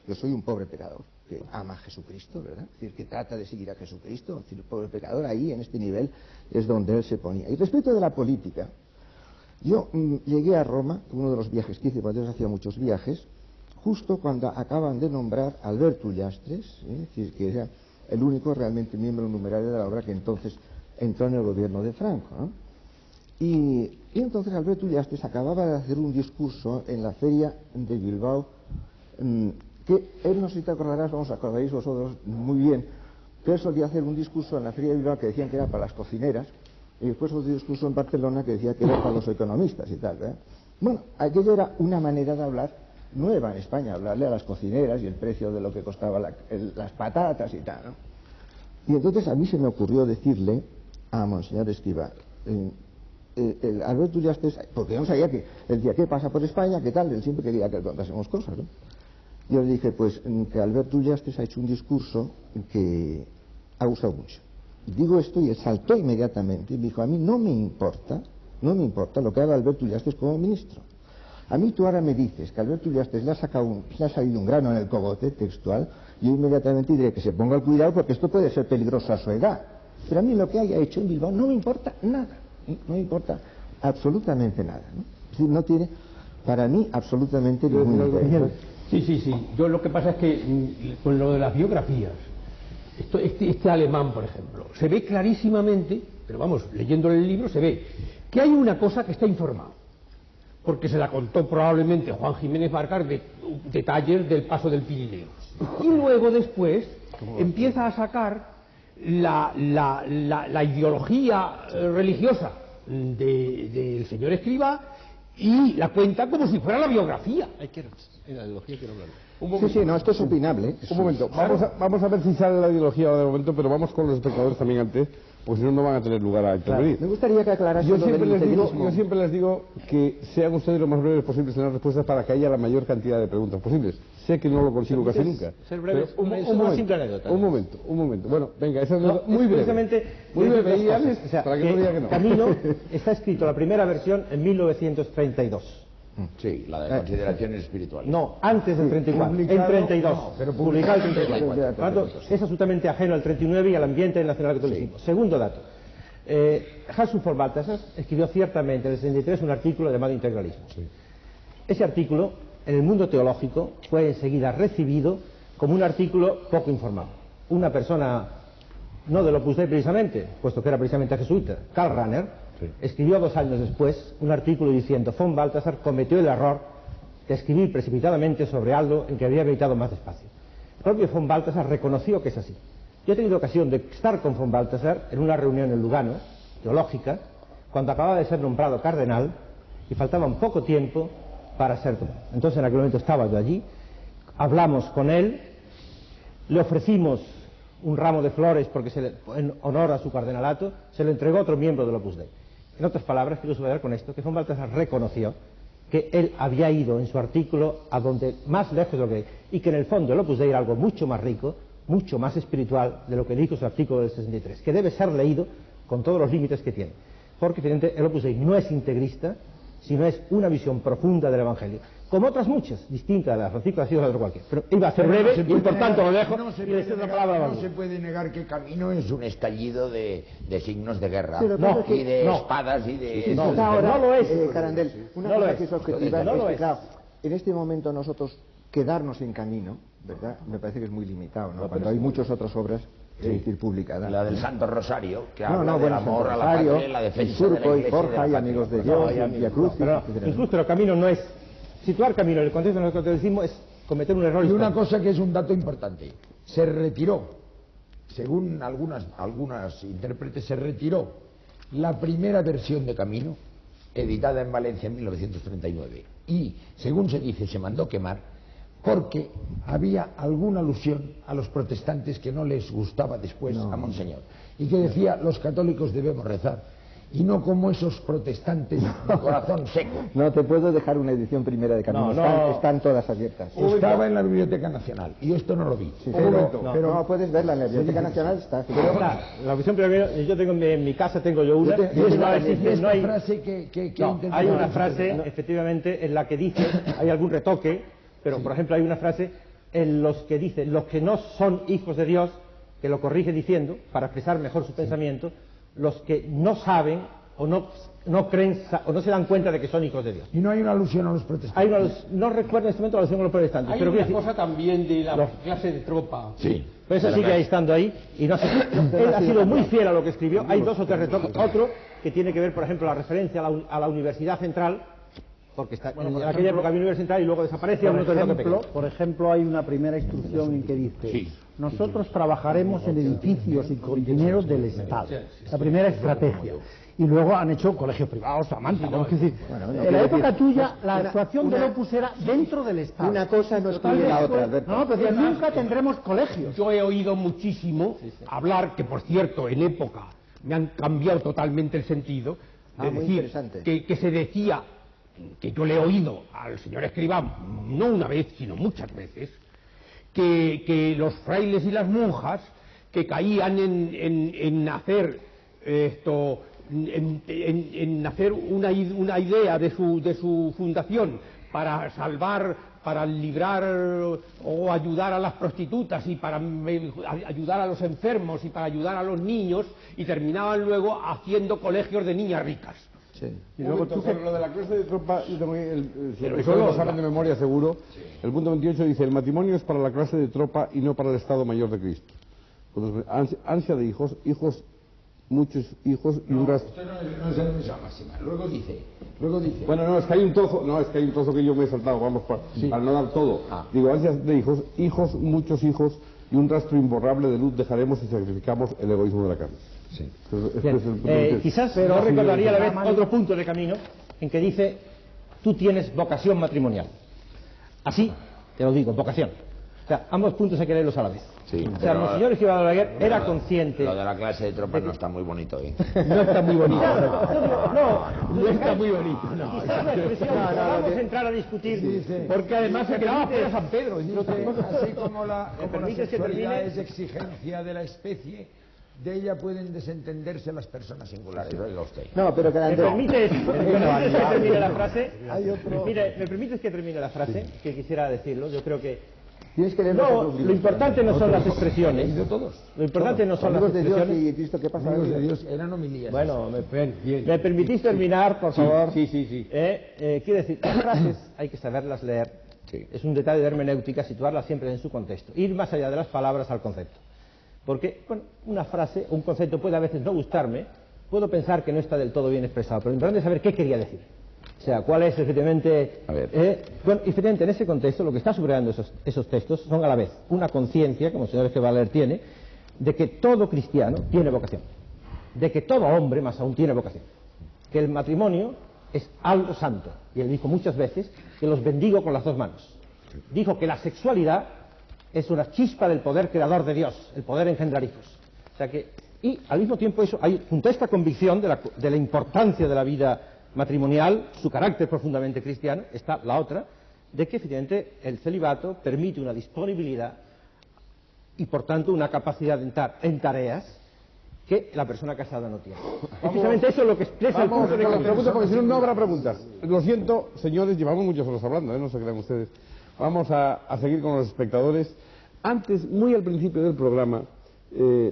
Yo soy un pobre pecador que ama a Jesucristo, ¿verdad? Es decir, que trata de seguir a Jesucristo. Es decir, el pobre pecador ahí, en este nivel, es donde él se ponía. Y respecto de la política, yo llegué a Roma, uno de los viajes que hice, porque yo hacía muchos viajes, justo cuando acaban de nombrar a Alberto Ullastres, es decir, que era el único realmente miembro numerario de la obra que entonces entró en el gobierno de Franco, ¿no? Y entonces Alberto Ullastres acababa de hacer un discurso en la feria de Bilbao, que él, no sé si te acordarás, acordaréis vosotros muy bien, que él solía hacer un discurso en la feria de Bilbao que decían que era para las cocineras, y después otro discurso en Barcelona que decía que era para los economistas y tal, ¿verdad? Bueno, aquello era una manera de hablar nueva en España, hablarle a las cocineras y el precio de lo que costaba las patatas y tal, ¿no? Y entonces a mí se me ocurrió decirle a Monseñor Escrivá, Alberto Ullastres, porque yo no sabía que, él decía, ¿qué pasa por España? ¿Qué tal? Él siempre quería que le contásemos cosas, ¿no? Yo le dije, pues, que Alberto Ullastres ha hecho un discurso que ha gustado mucho. Digo esto y él saltó inmediatamente y me dijo, a mí no me importa lo que haga Alberto Ullastres como ministro. A mí tú ahora me dices que Alberto Ullastres le ha salido un grano en el cogote textual, yo inmediatamente diré que se ponga al cuidado porque esto puede ser peligroso a su edad. Pero a mí lo que haya hecho en Bilbao no me importa nada, no me importa absolutamente nada, ¿no? Es decir, no tiene para mí absolutamente ningún interés. Sí. Yo lo que pasa es que con lo de las biografías, este alemán, por ejemplo, se ve clarísimamente, pero vamos, leyéndole el libro se ve que hay una cosa que está informado, porque se la contó probablemente Juan Jiménez Barcar de detalles del paso del Pirineo. Y luego después empieza a sacar la ideología religiosa del señor Escrivá y la cuenta como si fuera la biografía. En la ideología quiero hablar. Sí, no, esto es opinable. Un momento, vamos a ver si sale la ideología ahora de momento, pero vamos con los espectadores también antes, porque si no, no van a tener lugar a intervenir. Me gustaría que aclarasen yo siempre les digo que sean ustedes lo más breves posibles en las respuestas para que haya la mayor cantidad de preguntas posibles. Sé que no lo consigo casi nunca. Ser breve es una simple anécdota. Un momento. Bueno, venga, esa es muy breve. Muy breve. O sea, para que no diga que no. Camino está escrito la primera versión en 1932. Sí, la de consideraciones espirituales. No, antes del 34, en 32, no, pero publicado en 34. Es absolutamente ajeno al 39 y al ambiente del nacionalcatolicismo. Sí. Segundo dato, Hans von Balthasar escribió ciertamente en el 63 un artículo llamado Integralismo. Sí. Ese artículo, en el mundo teológico, fue enseguida recibido como un artículo poco informado. Una persona, no del Opus Dei precisamente, puesto que era precisamente jesuita, Karl Rahner, escribió 2 años después un artículo diciendo von Balthasar cometió el error de escribir precipitadamente sobre algo en que había meditado más despacio. El propio von Balthasar reconoció que es así. Yo he tenido ocasión de estar con von Balthasar en una reunión en Lugano, teológica, cuando acababa de ser nombrado cardenal y faltaba un poco tiempo para ser tomado. Entonces en aquel momento estaba yo allí, hablamos con él, le ofrecimos un ramo de flores porque en honor a su cardenalato se lo entregó otro miembro del Opus Dei. En otras palabras, quiero subrayar con esto que von Balthasar reconoció que él había ido en su artículo a donde más lejos de lo que y que en el fondo el Opus Dei era algo mucho más rico, mucho más espiritual de lo que dijo su artículo del 63, que debe ser leído con todos los límites que tiene, porque evidentemente el Opus Dei no es integrista, sino es una visión profunda del Evangelio, como otras muchas, distintas de la Francisco de otro cualquier. Pero iba a ser breve y por tanto lo dejo y le cedo la palabra a No se puede negar que Camino es un estallido de signos de guerra y de espadas y de... No lo es, Carandel. Una cosa que es objetiva es que, claro, en este momento nosotros quedarnos en Camino, ¿verdad? Me parece que es muy limitado, ¿no? Cuando hay muchas otras obras publicadas. La del Santo Rosario, que habla del amor a la patria, la defensa de la Iglesia y Forja y Amigos de Dios, y Cruz. Incluso Camino no es... Situar Camino en el contexto de lo que decimos es cometer un error. Y una cosa que es un dato importante, se retiró, según algunas intérpretes, se retiró la primera versión de Camino, editada en Valencia en 1939, y, según se dice, se mandó quemar porque había alguna alusión a los protestantes que no les gustaba después a Monseñor, y que decía, los católicos debemos rezar, y no como esos protestantes de corazón seco. No, te puedo dejar una edición primera de Camino. Están todas abiertas. Estaba en la Biblioteca Nacional, y esto no lo vi. Sí, pero no puedes verla en la Biblioteca Nacional, está. Pero la versión primera, yo tengo en mi casa, tengo yo una. Hay una frase, efectivamente, en la que dice, hay algún retoque, pero por ejemplo hay una frase en los que dice, los que no son hijos de Dios, que lo corrige diciendo, para expresar mejor su pensamiento, los que no saben o no creen o no se dan cuenta de que son hijos de Dios. Y no hay una alusión a los protestantes. No recuerdo en este momento la alusión a los protestantes. Hay pero una cosa también de la clase de tropa. Sí. Pero eso sigue ahí estando ahí. Y no sé, él ha sido muy fiel a lo que escribió. Hay dos o tres retoques. Otro que tiene que ver, por ejemplo, la referencia a la Universidad Central, porque está, en aquella época había Universidad Central y luego desaparece. Por ejemplo, hay una primera instrucción en que dice: nosotros trabajaremos en edificios y con dinero del Estado. La primera estrategia. Y luego han hecho colegios privados, amánticos. Es decir, en la época tuya, la actuación del Opus era dentro del Estado. Una cosa no excluye la otra. No, pero nunca tendremos colegios. Yo he oído muchísimo hablar, que por cierto, en época me han cambiado totalmente el sentido, de decir que se decía, que yo le he oído al señor Escrivá, no una vez, sino muchas veces, que los frailes y las monjas que caían en hacer esto, en hacer una idea de su fundación para salvar, para librar o ayudar a las prostitutas y para ayudar a los enfermos y para ayudar a los niños, y terminaban luego haciendo colegios de niñas ricas. Sí. Y luego lo de la clase de tropa, yo tengo eso lo saben de memoria seguro. El punto 28 dice: el matrimonio es para la clase de tropa y no para el Estado Mayor de Cristo. Entonces, ansia de hijos, muchos hijos y un rastro. Usted no es en esa máxima. Luego dice. Bueno, no, es que hay un trozo, que yo me he saltado, vamos, para no dar todo. Digo, ansias de hijos, muchos hijos y un rastro imborrable de luz dejaremos si sacrificamos el egoísmo de la carne. Sí. Entonces, quizás no recordaría a la vez otro punto de Camino en que dice: tú tienes vocación matrimonial. Así te lo digo, vocación. O sea, ambos puntos hay que leerlos a la vez. Sí, o sea, Monseñor Escrivá de Balaguer era consciente. Lo de la clase de tropas no está muy bonito, ¿eh? No está muy bonito. No está muy bonito. Vamos a entrar a discutir. Porque además se quedaba fuera San Pedro. Así como la sexualidad es exigencia de la especie, de ella pueden desentenderse las personas singulares. Oiga usted. No, pero que ¿Me permites que termine la frase? Mire, ¿me permites que termine la frase? Que quisiera decirlo. Yo creo que lo importante no son las expresiones. Lo importante no son las expresiones. ¿Y Cristo qué pasa? Amigos de Dios, eran homilías. Bueno, ¿me permitís terminar, por favor? Sí. Quiero decir, las frases hay que saberlas leer. Sí. Es un detalle de hermenéutica situarlas siempre en su contexto. Ir más allá de las palabras al concepto. Porque, bueno, una frase, un concepto puede a veces no gustarme, puedo pensar que no está del todo bien expresado, pero lo importante es saber qué quería decir. O sea, cuál es efectivamente... bueno, efectivamente, en ese contexto, lo que está subrayando esos textos son a la vez una conciencia, como el señor Esquivaler tiene, de que todo cristiano tiene vocación. De que todo hombre, más aún, tiene vocación. Que el matrimonio es algo santo. Y él dijo muchas veces que los bendigo con las dos manos. Dijo que la sexualidad es una chispa del poder creador de Dios, el poder engendrar hijos. O sea que, y al mismo tiempo eso, junto a esta convicción de la importancia de la vida matrimonial, su carácter profundamente cristiano, está la otra, de que efectivamente el celibato permite una disponibilidad y por tanto una capacidad de entrar en tareas que la persona casada no tiene. Precisamente eso es lo que expresa el punto de pregunta, porque si no habrá preguntas. Lo siento, señores, llevamos muchas horas hablando, no se crean ustedes. Vamos a seguir con los espectadores. Antes, muy al principio del programa,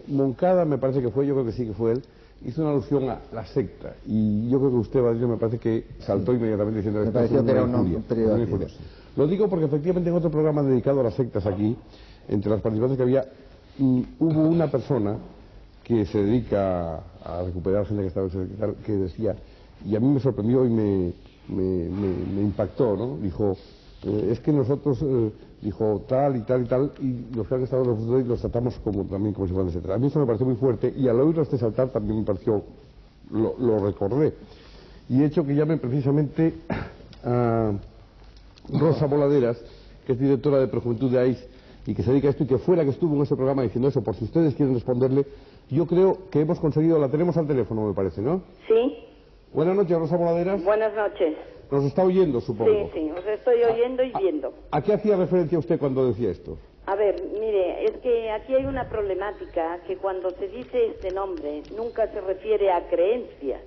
Moncada, me parece que fue, yo creo que sí que fue él, hizo una alusión a la secta. Y yo creo que usted, Badillo, me parece que saltó inmediatamente diciendo que me pareció que era un periodo. Lo digo porque efectivamente en otro programa dedicado a las sectas aquí, entre las participantes que había, hubo una persona que se dedica a recuperar gente que estaba en que decía, y a mí me sorprendió y me impactó, ¿no? Dijo, es que nosotros, dijo, tal y tal y tal, y los que han estado los tratamos también como si fueran etcétera. A mí eso me pareció muy fuerte, y al oírlo este saltar también me pareció, lo recordé. Y he hecho que llame precisamente a Rosa Voladeras, que es directora de Projuventud de AIS y que se dedica a esto y que fuera que estuvo en ese programa diciendo eso, por si ustedes quieren responderle, yo creo que hemos conseguido, la tenemos al teléfono, me parece, ¿no? Sí. Buenas noches, Rosa Voladeras. Buenas noches. Nos está oyendo, supongo. Sí, os estoy oyendo y viendo. ¿A qué hacía referencia usted cuando decía esto? A ver, mire, es que aquí hay una problemática que cuando se dice este nombre nunca se refiere a creencias,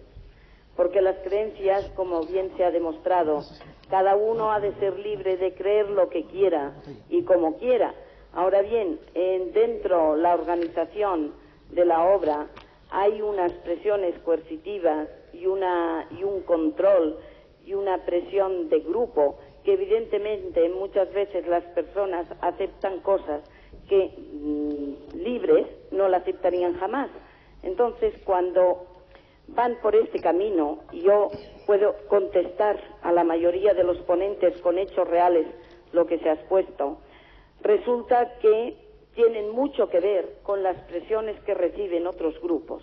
porque las creencias, como bien se ha demostrado, cada uno ha de ser libre de creer lo que quiera y como quiera. Ahora bien, dentro de la organización de la obra hay unas presiones coercitivas y un control y una presión de grupo que evidentemente muchas veces las personas aceptan cosas que libres no la aceptarían jamás. Entonces, cuando van por este camino, yo puedo contestar a la mayoría de los ponentes con hechos reales lo que se ha expuesto. Resulta que tienen mucho que ver con las presiones que reciben otros grupos.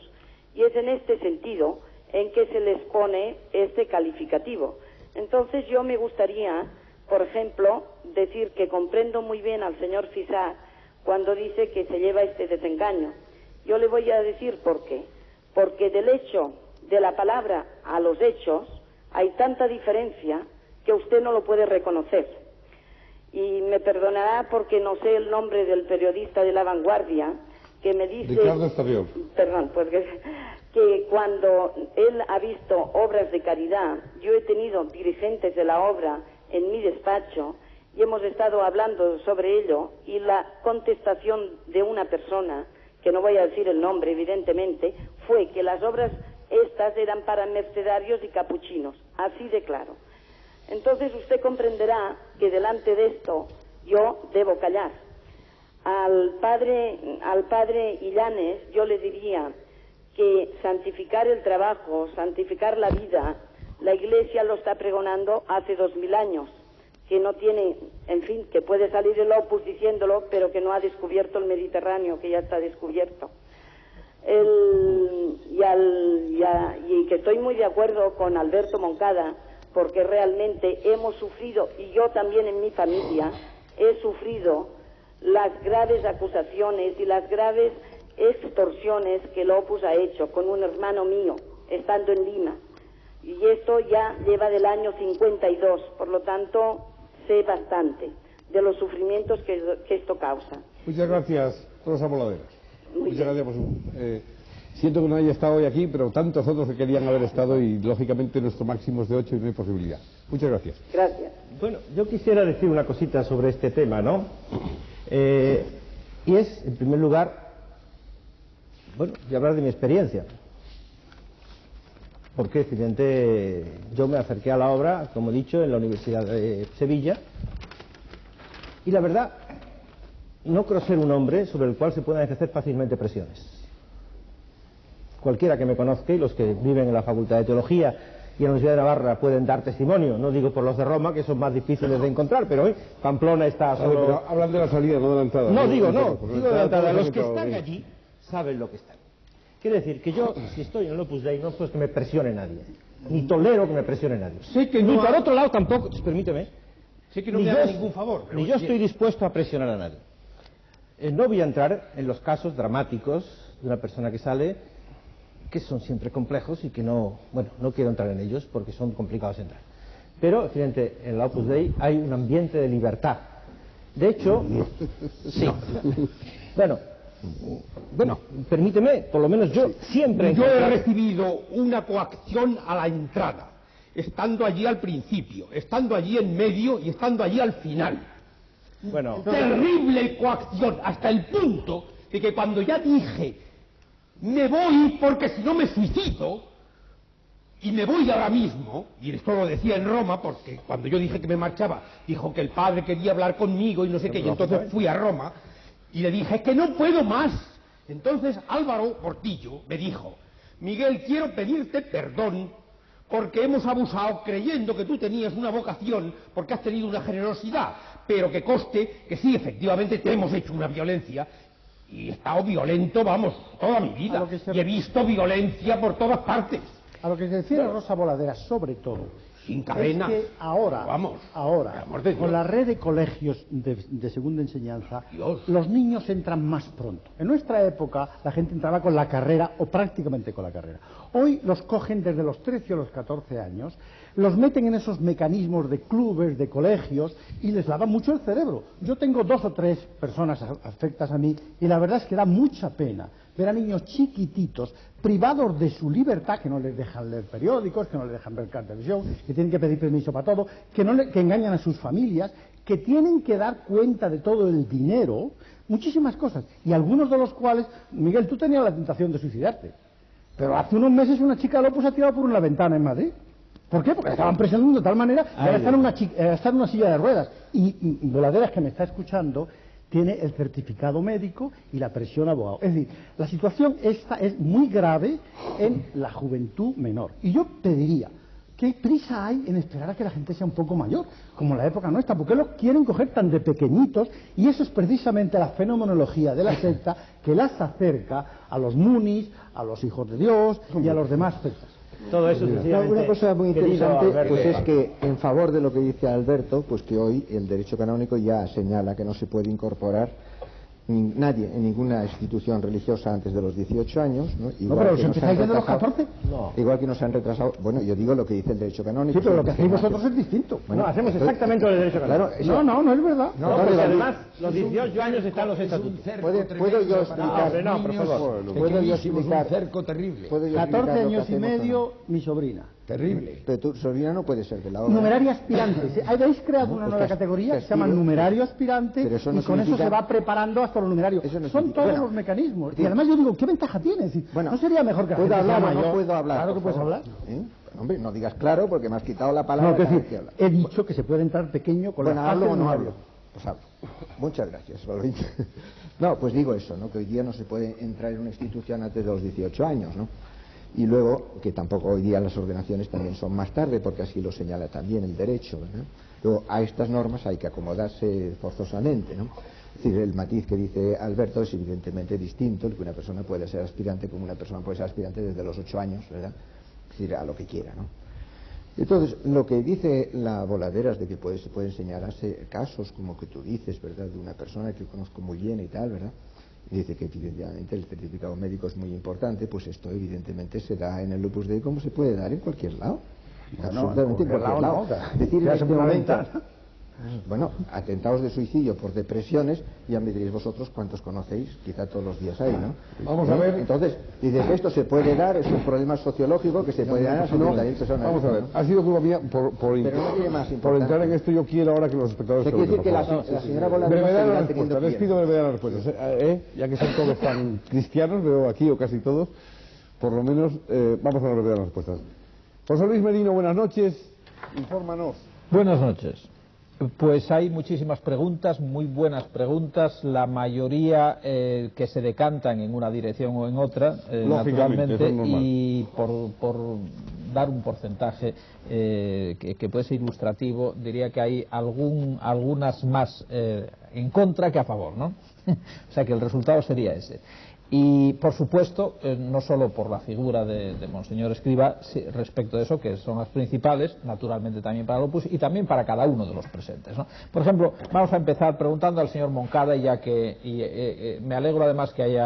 Y es en este sentido en que se les pone este calificativo. Entonces yo me gustaría, por ejemplo, decir que comprendo muy bien al señor Fisá cuando dice que se lleva este desengaño. Yo le voy a decir por qué. Porque del hecho de la palabra a los hechos hay tanta diferencia que usted no lo puede reconocer. Y me perdonará porque no sé el nombre del periodista de La Vanguardia que me dice... Ricardo Estarrión. Perdón, porque... que cuando él ha visto obras de caridad, yo he tenido dirigentes de la obra en mi despacho y hemos estado hablando sobre ello, y la contestación de una persona, que no voy a decir el nombre evidentemente, fue que las obras estas eran para mercedarios y capuchinos, así de claro. Entonces usted comprenderá que delante de esto yo debo callar. Al padre Illanes yo le diría que santificar el trabajo, santificar la vida, la Iglesia lo está pregonando hace 2000 años, que no tiene, en fin, que puede salir el Opus diciéndolo, pero que no ha descubierto el Mediterráneo, que ya está descubierto. Y que estoy muy de acuerdo con Alberto Moncada, porque realmente hemos sufrido, y yo también en mi familia, he sufrido las graves acusaciones y las graves extorsiones que el Opus ha hecho con un hermano mío, estando en Lima. Y esto ya lleva del año 52, por lo tanto sé bastante de los sufrimientos que esto causa. Muchas gracias, Rosa Voladeras. Muchas gracias por su... siento que no haya estado hoy aquí, pero tantos otros que querían haber estado y lógicamente nuestro máximo es de 8 y no hay posibilidad. Muchas gracias. Gracias. Bueno, yo quisiera decir una cosita sobre este tema, ¿no? Y es, en primer lugar, bueno, y hablar de mi experiencia. Porque, evidentemente, yo me acerqué a la obra, como he dicho, en la Universidad de Sevilla, y la verdad, no creo ser un hombre sobre el cual se puedan ejercer fácilmente presiones. Cualquiera que me conozca, y los que viven en la Facultad de Teología y en la Universidad de Navarra pueden dar testimonio, no digo por los de Roma, que son más difíciles de encontrar, pero hoy Pamplona está solo... Pero hablan de la salida, no de la entrada. No, digo de la entrada. Los que están allí saben lo que están. Quiere decir que yo, si estoy en el Opus Dei, no es que me presione nadie, ni tolero que me presione nadie. Sé que ni no por otro lado tampoco, permíteme, sé que no me haga ningún favor. Ni yo estoy dispuesto a presionar a nadie. No voy a entrar en los casos dramáticos de una persona que sale, que son siempre complejos y que no quiero entrar en ellos porque son complicados de entrar. Pero, fíjate, en la Opus Dei hay un ambiente de libertad. De hecho, sí. Bueno, permíteme, por lo menos yo siempre... Yo he recibido una coacción a la entrada, estando allí al principio, estando allí en medio y estando allí al final. Bueno, terrible coacción, hasta el punto de que cuando ya dije me voy porque si no me suicido, y me voy ahora mismo, y esto lo decía en Roma porque cuando yo dije que me marchaba dijo que el padre quería hablar conmigo y no sé qué, y entonces fui a Roma y le dije que no puedo más. Entonces Álvaro Portillo me dijo: Miguel, quiero pedirte perdón porque hemos abusado creyendo que tú tenías una vocación, porque has tenido una generosidad, pero que conste que sí, efectivamente te hemos hecho una violencia, y he estado violento, vamos, toda mi vida, y he visto violencia por todas partes. A lo que se refiere Rosa Voladeras, sobre todo, sin cadena. Es que ahora, vamos, con la red de colegios de segunda enseñanza, los niños entran más pronto. En nuestra época la gente entraba con la carrera o prácticamente con la carrera. Hoy los cogen desde los 13 o los 14 años, los meten en esos mecanismos de clubes, de colegios y les lavan mucho el cerebro. Yo tengo 2 o 3 personas afectas a mí y la verdad es que da mucha pena ver a niños chiquititos privados de su libertad, que no les dejan leer periódicos, que no les dejan ver televisión, que tienen que pedir permiso para todo, que engañan a sus familias, que tienen que dar cuenta de todo el dinero, muchísimas cosas, y algunos de los cuales, Miguel, tú tenías la tentación de suicidarte, pero hace unos meses una chica Lopus ha tirado por una ventana en Madrid. ¿Por qué? Porque la estaban presionando de tal manera que ahora está en una silla de ruedas. Y Voladeras, que me está escuchando, tiene el certificado médico y la presión abogado. Es decir, la situación esta es muy grave en la juventud menor. Y yo pediría, ¿qué prisa hay en esperar a que la gente sea un poco mayor, como en la época nuestra? ¿Por qué los quieren coger tan de pequeñitos? Y eso es precisamente la fenomenología de la secta que las acerca a los munis, a los hijos de Dios y a los demás sectas. Todo eso una cosa muy interesante pues es que en favor de lo que dice Alberto, pues que hoy el derecho canónico ya señala que no se puede incorporar nadie en ninguna institución religiosa antes de los 18 años, ¿no? Igual pero si empezáis desde los 14. No. Igual que nos han retrasado. Bueno, yo digo lo que dice el derecho canónico. Sí, pero lo que hacéis vosotros es distinto. Bueno, hacemos exactamente lo del derecho canónico. Claro, no es verdad. No, porque además los 18 años están los estatutos. ¿Puedo yo explicar? No, por favor. ¿Puedo yo explicar? Un cerco terrible. 14 años y medio, mi sobrina. Terrible. Pero tu sobrina no puede ser de la obra. Numerario aspirante. Habéis creado una nueva categoría que se llama numerario aspirante y con eso se va preparando hasta los numerarios. Son todos los mecanismos. Y además yo digo, ¿qué ventaja tiene? ¿No sería mejor que la gente sea mayor? No puedo hablar. Claro que puedes hablar. Hombre, no digas claro porque me has quitado la palabra. No, es decir, he dicho que se puede entrar pequeño con la ¿hablo o no hablo? Pues hablo. Muchas gracias, Valorín. No, pues digo eso, ¿no? Que hoy día no se puede entrar en una institución antes de los 18 años, ¿no? Y luego, que tampoco hoy día las ordenaciones también son más tarde, porque así lo señala también el derecho, ¿no? Luego, a estas normas hay que acomodarse forzosamente, ¿no? Es decir, el matiz que dice Alberto es evidentemente distinto, el que una persona puede ser aspirante como una persona puede ser aspirante desde los 8 años, ¿verdad? Es decir, a lo que quiera, ¿no? Entonces, lo que dice la Voladeras de que se pueden señalarse casos como que tú dices, ¿verdad?, de una persona que conozco muy bien y tal, ¿verdad?, y dice que evidentemente el certificado médico es muy importante, pues esto evidentemente se da en el Opus Dei como se puede dar en cualquier lado. Absolutamente en cualquier lado. Es decir, en este momento, bueno, atentados de suicidio por depresiones, ya me diréis vosotros cuántos conocéis, quizá todos los días hay, ¿no? Vamos a ver. Entonces, dices que esto se puede dar, es un problema sociológico que se puede dar a 70.000 personas. Vamos a ver, ha sido culpa mía por entrar en esto. Yo quiero ahora que los espectadores se quiere decir que la señora Voladeras les pido brevedad las respuestas, ya que son todos tan cristianos, veo aquí, o casi todos, por lo menos vamos a la brevedad las respuestas. José Luis Merino, buenas noches, infórmanos. Buenas noches. Pues hay muchísimas preguntas, muy buenas preguntas, la mayoría que se decantan en una dirección o en otra, naturalmente, y por dar un porcentaje que puede ser ilustrativo, diría que hay algunas más en contra que a favor, ¿no? O sea que el resultado sería ese. Y, por supuesto, no solo por la figura de Monseñor Escrivá, respecto de eso, que son las principales, naturalmente también para el Opus y también para cada uno de los presentes, ¿no? Por ejemplo, vamos a empezar preguntando al señor Moncada, ya que me alegro además que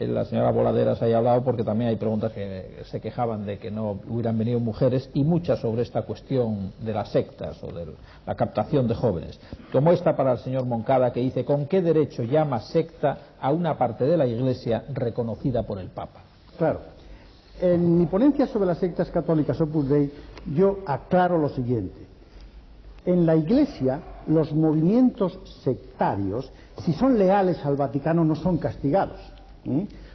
la señora Voladeras haya hablado, porque también hay preguntas que se quejaban de que no hubieran venido mujeres, y muchas sobre esta cuestión de las sectas o de la captación de jóvenes, como esta para el señor Moncada, que dice: ¿con qué derecho llama secta a una parte de la Iglesia reconocida por el Papa? Claro, en mi ponencia sobre las sectas católicas Opus Dei yo aclaro lo siguiente: en la Iglesia los movimientos sectarios, si son leales al Vaticano, no son castigados.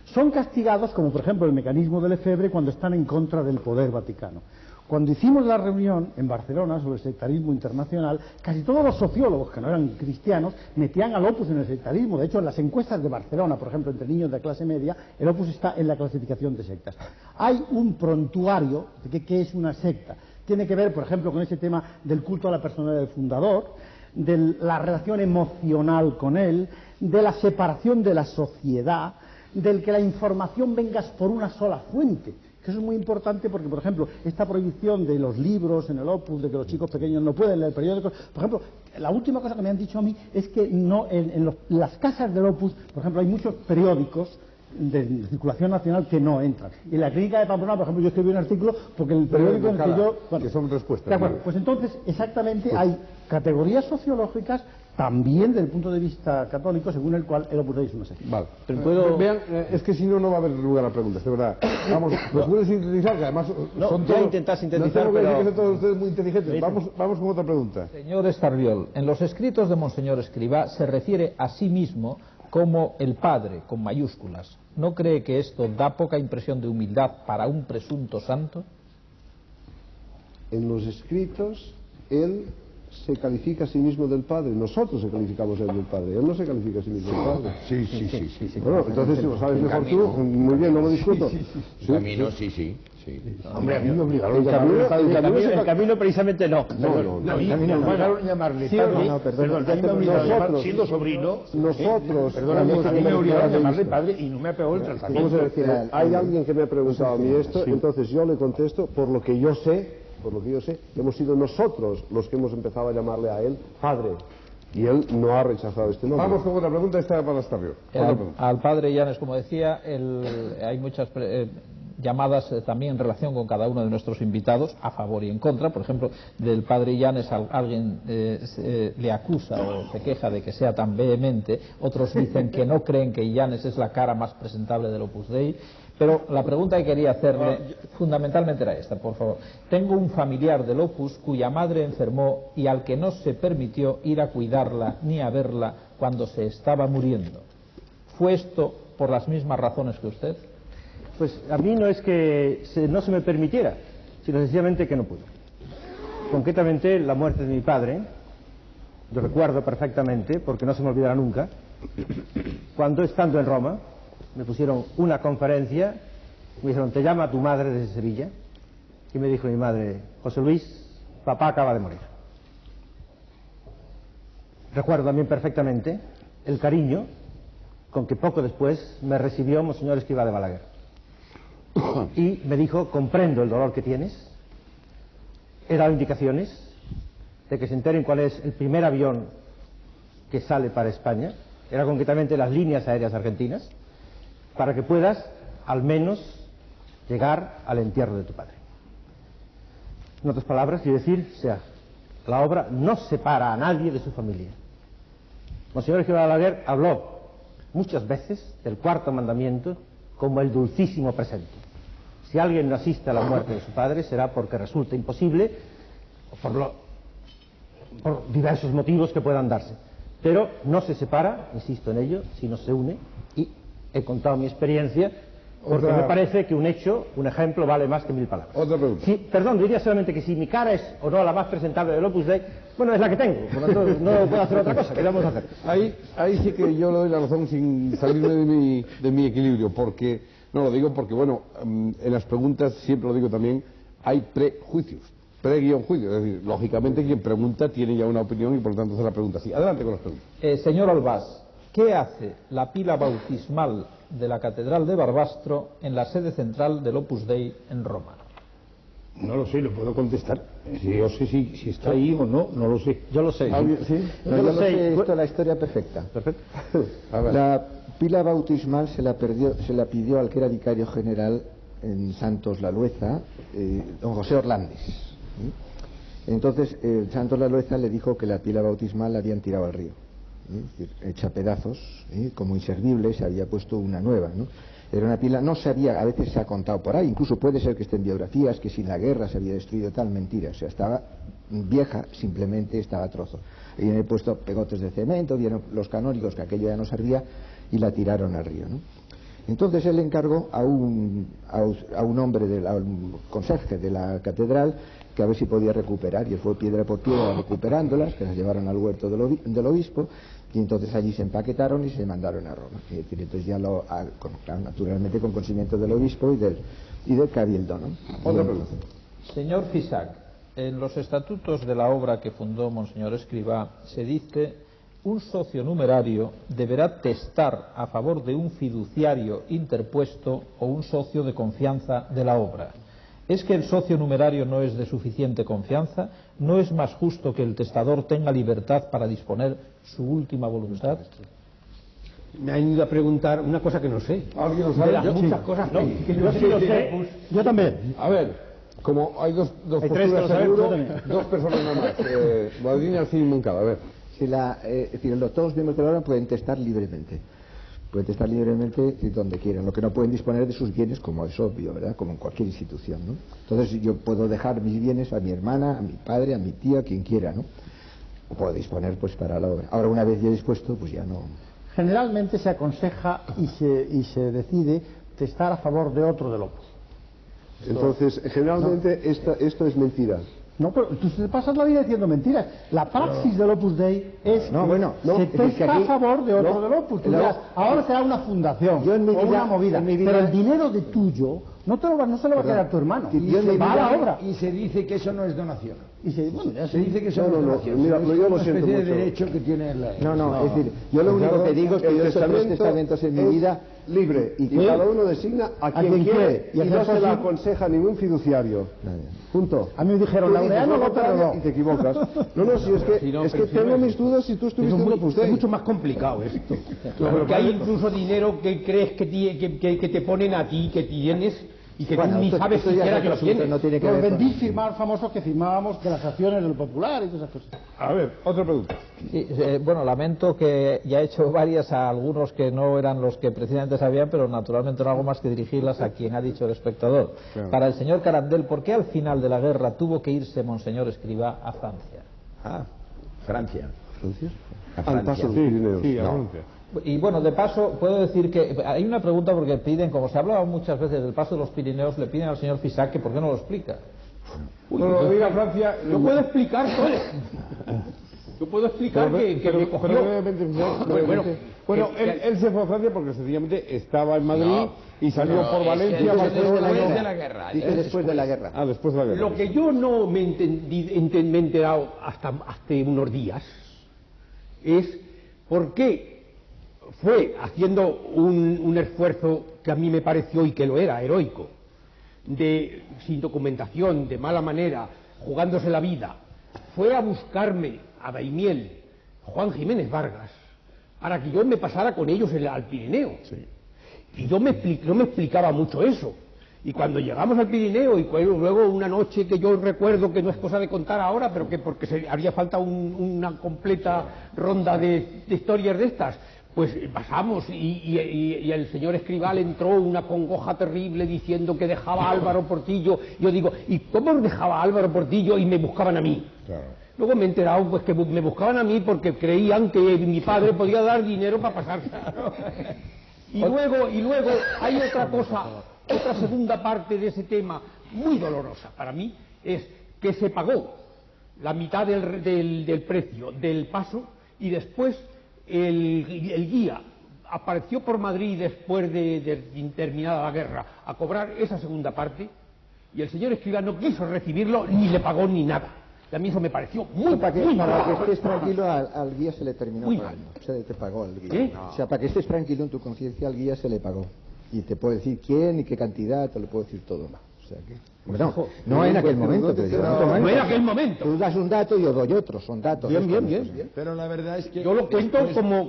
Son castigados, como por ejemplo el mecanismo de Lefebvre, cuando están en contra del poder vaticano. Cuando hicimos la reunión en Barcelona sobre el sectarismo internacional, casi todos los sociólogos que no eran cristianos metían al Opus en el sectarismo. De hecho, en las encuestas de Barcelona, por ejemplo, entre niños de clase media, el Opus está en la clasificación de sectas. Hay un prontuario de qué es una secta. Tiene que ver, por ejemplo, con ese tema del culto a la personalidad del fundador, de la relación emocional con él, de la separación de la sociedad, del que la información venga por una sola fuente, Que eso es muy importante porque, por ejemplo, esta prohibición de los libros en el Opus, de que los chicos pequeños no pueden leer periódicos, por ejemplo, la última cosa que me han dicho a mí es que no en las casas del Opus, por ejemplo, hay muchos periódicos de circulación nacional que no entran. Y en la clínica de Pamplona, por ejemplo, yo escribí un artículo porque el periódico en el que yo... Bueno, que son respuestas. De acuerdo, pues entonces, exactamente, hay categorías sociológicas también desde el punto de vista católico, según el cual el Opus Dei es una secta. Vale. Vean, es que si no, no va a haber lugar a preguntas, de verdad. Vamos, ¿los puedes sintetizar? Que además son todos... intentar sintetizar, no tengo que decir que son todos ustedes muy inteligentes. Vamos con otra pregunta. Señor Estarriol, en los escritos de Monseñor Escrivá se refiere a sí mismo como el Padre, con mayúsculas. ¿No cree que esto da poca impresión de humildad para un presunto santo? En los escritos, él se califica a sí mismo del Padre. Nosotros se calificamos a él del Padre. Él no se califica a sí mismo del Padre. Sí. Bueno, entonces si lo sabes mejor tú, muy bien, no lo discuto. Camino, sí. Hombre, a mí me obligaron el camino precisamente no. No, me obligaron a llamarle padre. No, perdón, a mí me obligaron a llamar, siendo sobrino. Nosotros. Perdón, a mí me obligaron a llamarle padre y no me apegó el tratamiento. Vamos a decir, hay alguien que me ha preguntado a mí esto, entonces yo le contesto, por lo que yo sé, hemos sido nosotros los que hemos empezado a llamarle a él Padre. Y él no ha rechazado este nombre. Vamos con otra pregunta, esta para Estarriol. Al padre Llanes, como decía, hay muchas llamadas también en relación con cada uno de nuestros invitados, a favor y en contra. Por ejemplo, del padre Llanes alguien le acusa o se queja de que sea tan vehemente, otros dicen que no creen que Llanes es la cara más presentable del Opus Dei. Pero la pregunta que quería hacerle fundamentalmente era esta, por favor. Tengo un familiar del Opus cuya madre enfermó y al que no se permitió ir a cuidarla ni a verla cuando se estaba muriendo. ¿Fue esto por las mismas razones que usted? Pues a mí no es que no se me permitiera, sino sencillamente que no pude. Concretamente, la muerte de mi padre, lo recuerdo perfectamente, porque no se me olvidará nunca, cuando estando en Roma, me pusieron una conferencia, me dijeron, te llama tu madre desde Sevilla, y me dijo mi madre, José Luis, papá acaba de morir. Recuerdo también perfectamente el cariño con que poco después me recibió Monseñor Escrivá de Balaguer. Y me dijo, comprendo el dolor que tienes, he dado indicaciones de que se enteren cuál es el primer avión que sale para España, era concretamente las líneas aéreas argentinas, para que puedas al menos llegar al entierro de tu padre. En otras palabras, quiero decir, la obra no separa a nadie de su familia. Monseñor Escrivá de Balaguer habló muchas veces del cuarto mandamiento como el dulcísimo presente. Si alguien no asiste a la muerte de su padre será porque resulta imposible o por diversos motivos que puedan darse. Pero no se separa, insisto en ello, sino se une, y he contado mi experiencia porque me parece que un hecho, un ejemplo, vale más que 1000 palabras. Otra pregunta. Sí, perdón, diría solamente que si mi cara es o no la más presentable del Opus Dei, bueno, es la que tengo, por lo tanto no puedo hacer otra cosa. ¿Qué vamos a hacer? Ahí sí que yo le doy la razón sin salirme de mi equilibrio, porque, no lo digo porque, bueno, en las preguntas, siempre lo digo también, hay prejuicios, pre-juicios, es decir, lógicamente quien pregunta tiene ya una opinión y por lo tanto hace la pregunta así. Adelante con las preguntas. Señor Albás, ¿qué hace la pila bautismal de la Catedral de Barbastro en la sede central del Opus Dei en Roma? No lo sé, lo puedo contestar. Yo sé si está ahí o no, no lo sé. Yo lo sé. ¿Sí? No, yo lo sé, esto es la historia perfecta. Perfecto. La pila bautismal se la pidió al que era vicario general en Santos Lalueza, don José Orlandis. Entonces, Santos Lalueza le dijo que la pila bautismal la habían tirado al río, hecha pedazos, como inservible, se había puesto una nueva, ¿no? Era una pila, no se había, a veces se ha contado por ahí, incluso puede ser que esté en biografías, que sin la guerra se había destruido, tal, mentira, o sea, estaba vieja, simplemente estaba a trozo. Y he puesto pegotes de cemento, vieron los canónigos que aquello ya no servía y la tiraron al río, ¿no? Entonces él encargó a un hombre, a un conserje de la catedral, que a ver si podía recuperar, y él fue piedra por piedra recuperándolas, que las llevaron al huerto del obispo, y entonces allí se empaquetaron y se mandaron a Roma. Es decir, entonces ya naturalmente con conocimiento del obispo y del cabildo, ¿no? Otra pregunta. Señor Fisac, en los estatutos de la obra que fundó Monseñor Escrivá se dice un socio numerario deberá testar a favor de un fiduciario interpuesto o un socio de confianza de la obra. ¿Es que el socio numerario no es de suficiente confianza? ¿No es más justo que el testador tenga libertad para disponer su última voluntad? Me han ido a preguntar una cosa que no sé. ¿Alguien lo sabe? De las muchas cosas que no Yo sé. sé. Yo también. A ver, como hay dos Hay tres posturas que lo saben, seguro, yo también. dos personas nada más. Madrid y Alcín Moncada, a ver. Si es decir, todos los miembros de la obra pueden testar libremente. Pueden testar libremente donde quieran. Lo que no pueden disponer de sus bienes, como es obvio, ¿verdad? Como en cualquier institución, ¿no? Entonces yo puedo dejar mis bienes a mi hermana, a mi padre, a mi tía, a quien quiera, ¿no? O puedo disponer pues para la obra. Ahora, una vez ya dispuesto, pues ya no. Generalmente se aconseja y se decide testar a favor de otro del Opus. Entonces, generalmente esto es mentira. No, pero tú te pasas la vida diciendo mentiras. La praxis del Opus Dei es se testa a favor de otro del Opus. Tú dirás, ahora será una fundación o una movida, pero el dinero de tuyo no se lo va a quedar a tu hermano. Va a la obra. Y se dice que eso no es donación. Se dice que eso no es donación. Mira, es yo lo una siento especie de mucho. derecho que tiene la... No, es decir, yo lo único que digo es que yo he hecho 3 testamentos en mi vida libre y cada uno designa a quien quiere y no se le aconseja ningún fiduciario. Punto. A mí me dijeron, Laureano lo perdonó. Y te equivocas. No, si es que tengo mis dudas si tú estuviste en Opus Dei. Es mucho más complicado esto. Porque hay incluso dinero que crees que te ponen a ti, que tienes, y que tú ni sabes siquiera que lo tienes. No tiene que Los ver vendí firmar famosos que firmábamos de las acciones del Popular y todas esas cosas. A ver, otra pregunta. Sí, bueno, lamento que ya he hecho varias a algunos que no eran los que precisamente sabían, pero naturalmente no hago más que dirigirlas a quien ha dicho el espectador. Claro. Para el señor Carandel, ¿por qué al final de la guerra tuvo que irse Monseñor Escrivá a Francia? Francia. Al paso de los Pirineos. Sí, a Francia. Y bueno, de paso, puedo decir que hay una pregunta porque piden, como se ha hablado muchas veces del paso de los Pirineos, le piden al señor Fisac que por qué no lo explica. No lo diga Francia. Yo puedo explicar todo. Yo puedo explicar que me cogió. Bueno, él se fue a Francia porque sencillamente estaba en Madrid y salió por Valencia. Después de la guerra. Dice después de la guerra. Ah, después de la guerra. Lo que yo no me he enterado hasta hace unos días es por qué fue haciendo un esfuerzo que a mí me pareció y que lo era, heroico, sin documentación, de mala manera, jugándose la vida, fue a buscarme a Daimiel, Juan Jiménez Vargas, para que yo me pasara con ellos al Pirineo. Sí. Y no me explicaba mucho eso. Y cuando llegamos al Pirineo, y luego una noche que yo recuerdo que no es cosa de contar ahora, pero que porque haría falta una completa ronda de historias de estas, pues pasamos y el señor Escribal entró una congoja terrible diciendo que dejaba a Álvaro Portillo. Yo digo, ¿y cómo dejaba a Álvaro Portillo y me buscaban a mí? Claro. Luego me he enterado pues que me buscaban a mí porque creían que mi padre podía dar dinero para pasarse. Y luego hay otra cosa, otra segunda parte de ese tema muy dolorosa para mí, es que se pagó la mitad del precio del paso y después el guía apareció por Madrid después de terminada la guerra a cobrar esa segunda parte y el señor Escrivá no quiso recibirlo ni le pagó ni nada. Y a mí eso me pareció muy para que estés tranquilo, al guía se le terminó pagando. Se te pagó al guía. No. O sea, para que estés tranquilo en tu conciencia, al guía se le pagó. Y te puedo decir quién y qué cantidad, te lo puedo decir todo. O sea que... Bueno, no en aquel momento, no en aquel momento. Tú das un dato y yo doy otro, son datos. Bien. Pero la verdad es que... Yo lo cuento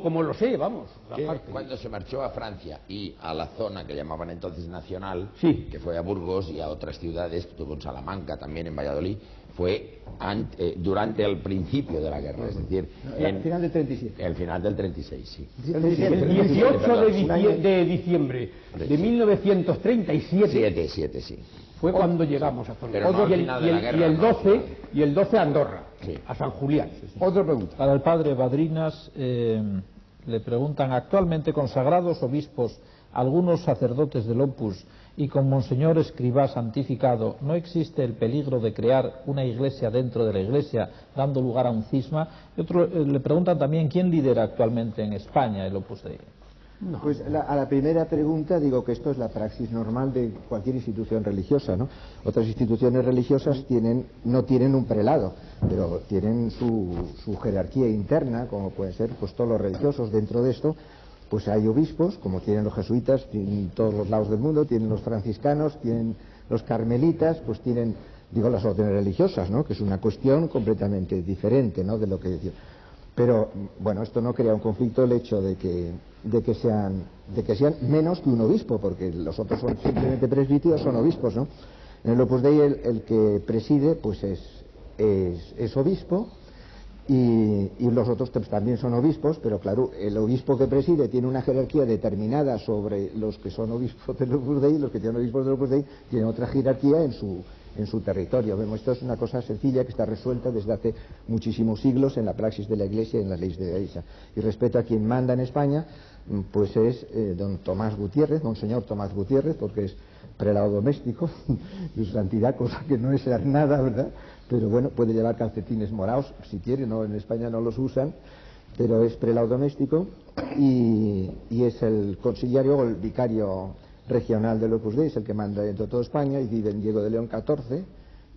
como lo sé, vamos. Cuando se marchó a Francia y a la zona que llamaban entonces Nacional, sí, que fue a Burgos y a otras ciudades, estuvo en Salamanca, también en Valladolid, fue durante el principio de la guerra, es decir... El final del 37. El final del 36, sí. El 18 de diciembre de 1937... Sí. Fue cuando llegamos a Torrejón. No, y el 12 a Andorra, sí, a San Julián. Otra pregunta. Para el padre Badrinas, le preguntan, actualmente consagrados obispos, algunos sacerdotes del Opus y con Monseñor Escrivá santificado, ¿no existe el peligro de crear una iglesia dentro de la iglesia, dando lugar a un cisma? Y otro, le preguntan también, ¿quién lidera actualmente en España el Opus Dei? No. Pues a la primera pregunta digo que esto es la praxis normal de cualquier institución religiosa, ¿no? Otras instituciones religiosas no tienen un prelado, pero tienen su jerarquía interna, como pueden ser pues todos los religiosos. Dentro de esto pues hay obispos, como tienen los jesuitas, tienen todos los lados del mundo, tienen los franciscanos, tienen los carmelitas, pues tienen, digo, las órdenes religiosas, ¿no? Que es una cuestión completamente diferente, ¿no? De lo que decía. Pero bueno, esto no crea un conflicto el hecho de que sean menos que un obispo, porque los otros son simplemente presbíteros, son obispos, ¿no? En el Opus Dei el que preside pues es obispo y los otros también son obispos, pero claro, el obispo que preside tiene una jerarquía determinada sobre los que son obispos del Opus Dei, y los que tienen obispos del Opus Dei tienen otra jerarquía en su territorio. Vemos, esto es una cosa sencilla que está resuelta desde hace muchísimos siglos en la praxis de la Iglesia y en las leyes de la Iglesia. Y respecto a quien manda en España, pues es don Tomás Gutiérrez, monseñor Tomás Gutiérrez, porque es prelado doméstico de su santidad, cosa que no es nada, ¿verdad? Pero bueno, puede llevar calcetines morados si quiere, no, en España no los usan, pero es prelado doméstico y es el consiliario o el vicario regional del Opus Dei, es el que manda dentro de toda España y vive en Diego de León 14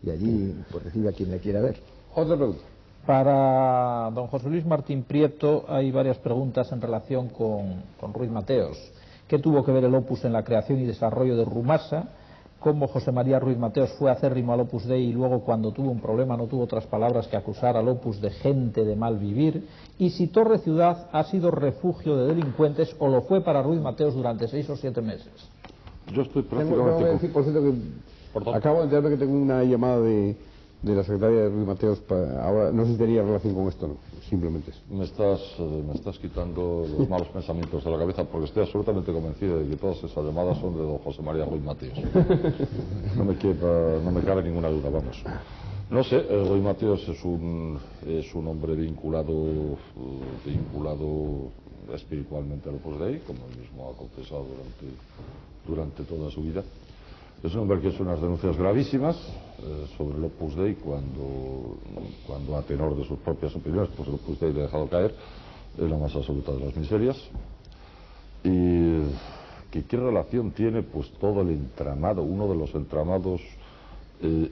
y allí pues recibe a quien le quiera ver. Otra pregunta. Para don José Luis Martín Prieto hay varias preguntas en relación con Ruiz Mateos. ¿Qué tuvo que ver el Opus en la creación y desarrollo de Rumasa? ¿Cómo José María Ruiz Mateos fue acérrimo al Opus Dei y luego cuando tuvo un problema no tuvo otras palabras que acusar al Opus de gente de mal vivir? ¿Y si Torre Ciudad ha sido refugio de delincuentes o lo fue para Ruiz Mateos durante 6 o 7 meses? Yo estoy prácticamente... Por cierto, que acabo de enterarme que tengo una llamada de la secretaria de Ruiz Mateos. Ahora no sé si tenía relación con esto, no. Simplemente eso. Me estás quitando los malos pensamientos de la cabeza, porque estoy absolutamente convencido de que todas esas llamadas son de don José María Ruiz Mateos. No me cabe ninguna duda, vamos. No sé, Ruiz Mateos es un hombre vinculado espiritualmente al Opus Dei, como él mismo ha confesado durante toda su vida. Es un hombre que ha hecho unas denuncias gravísimas sobre el Opus Dei cuando a tenor de sus propias opiniones pues el Opus Dei le ha dejado caer en la más absoluta de las miserias. Y ¿qué relación tiene pues todo el entramado, uno de los entramados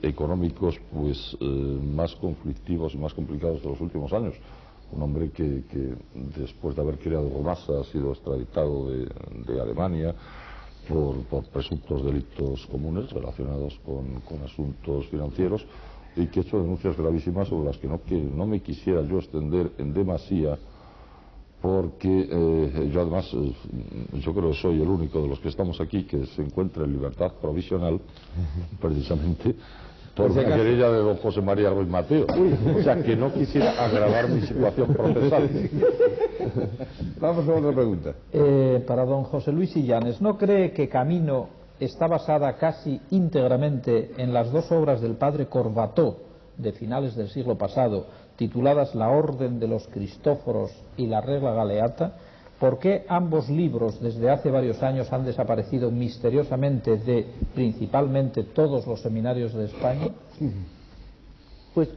económicos pues más conflictivos y más complicados de los últimos años? Un hombre que después de haber creado Rumasa ha sido extraditado de Alemania por presuntos delitos comunes relacionados con asuntos financieros y que ha hecho denuncias gravísimas sobre las que no me quisiera yo extender en demasía, porque yo además yo creo que soy el único de los que estamos aquí que se encuentra en libertad provisional precisamente por la querella de don José María Ruiz Mateos. O sea que no quisiera agravar mi situación procesal. Vamos a otra pregunta. Para don José Luis Illanes, ¿no cree que Camino está basada casi íntegramente en las dos obras del padre Corbató de finales del siglo pasado, tituladas La Orden de los Cristóforos y La Regla Galeata? ¿Por qué ambos libros desde hace varios años han desaparecido misteriosamente de principalmente todos los seminarios de España? Pues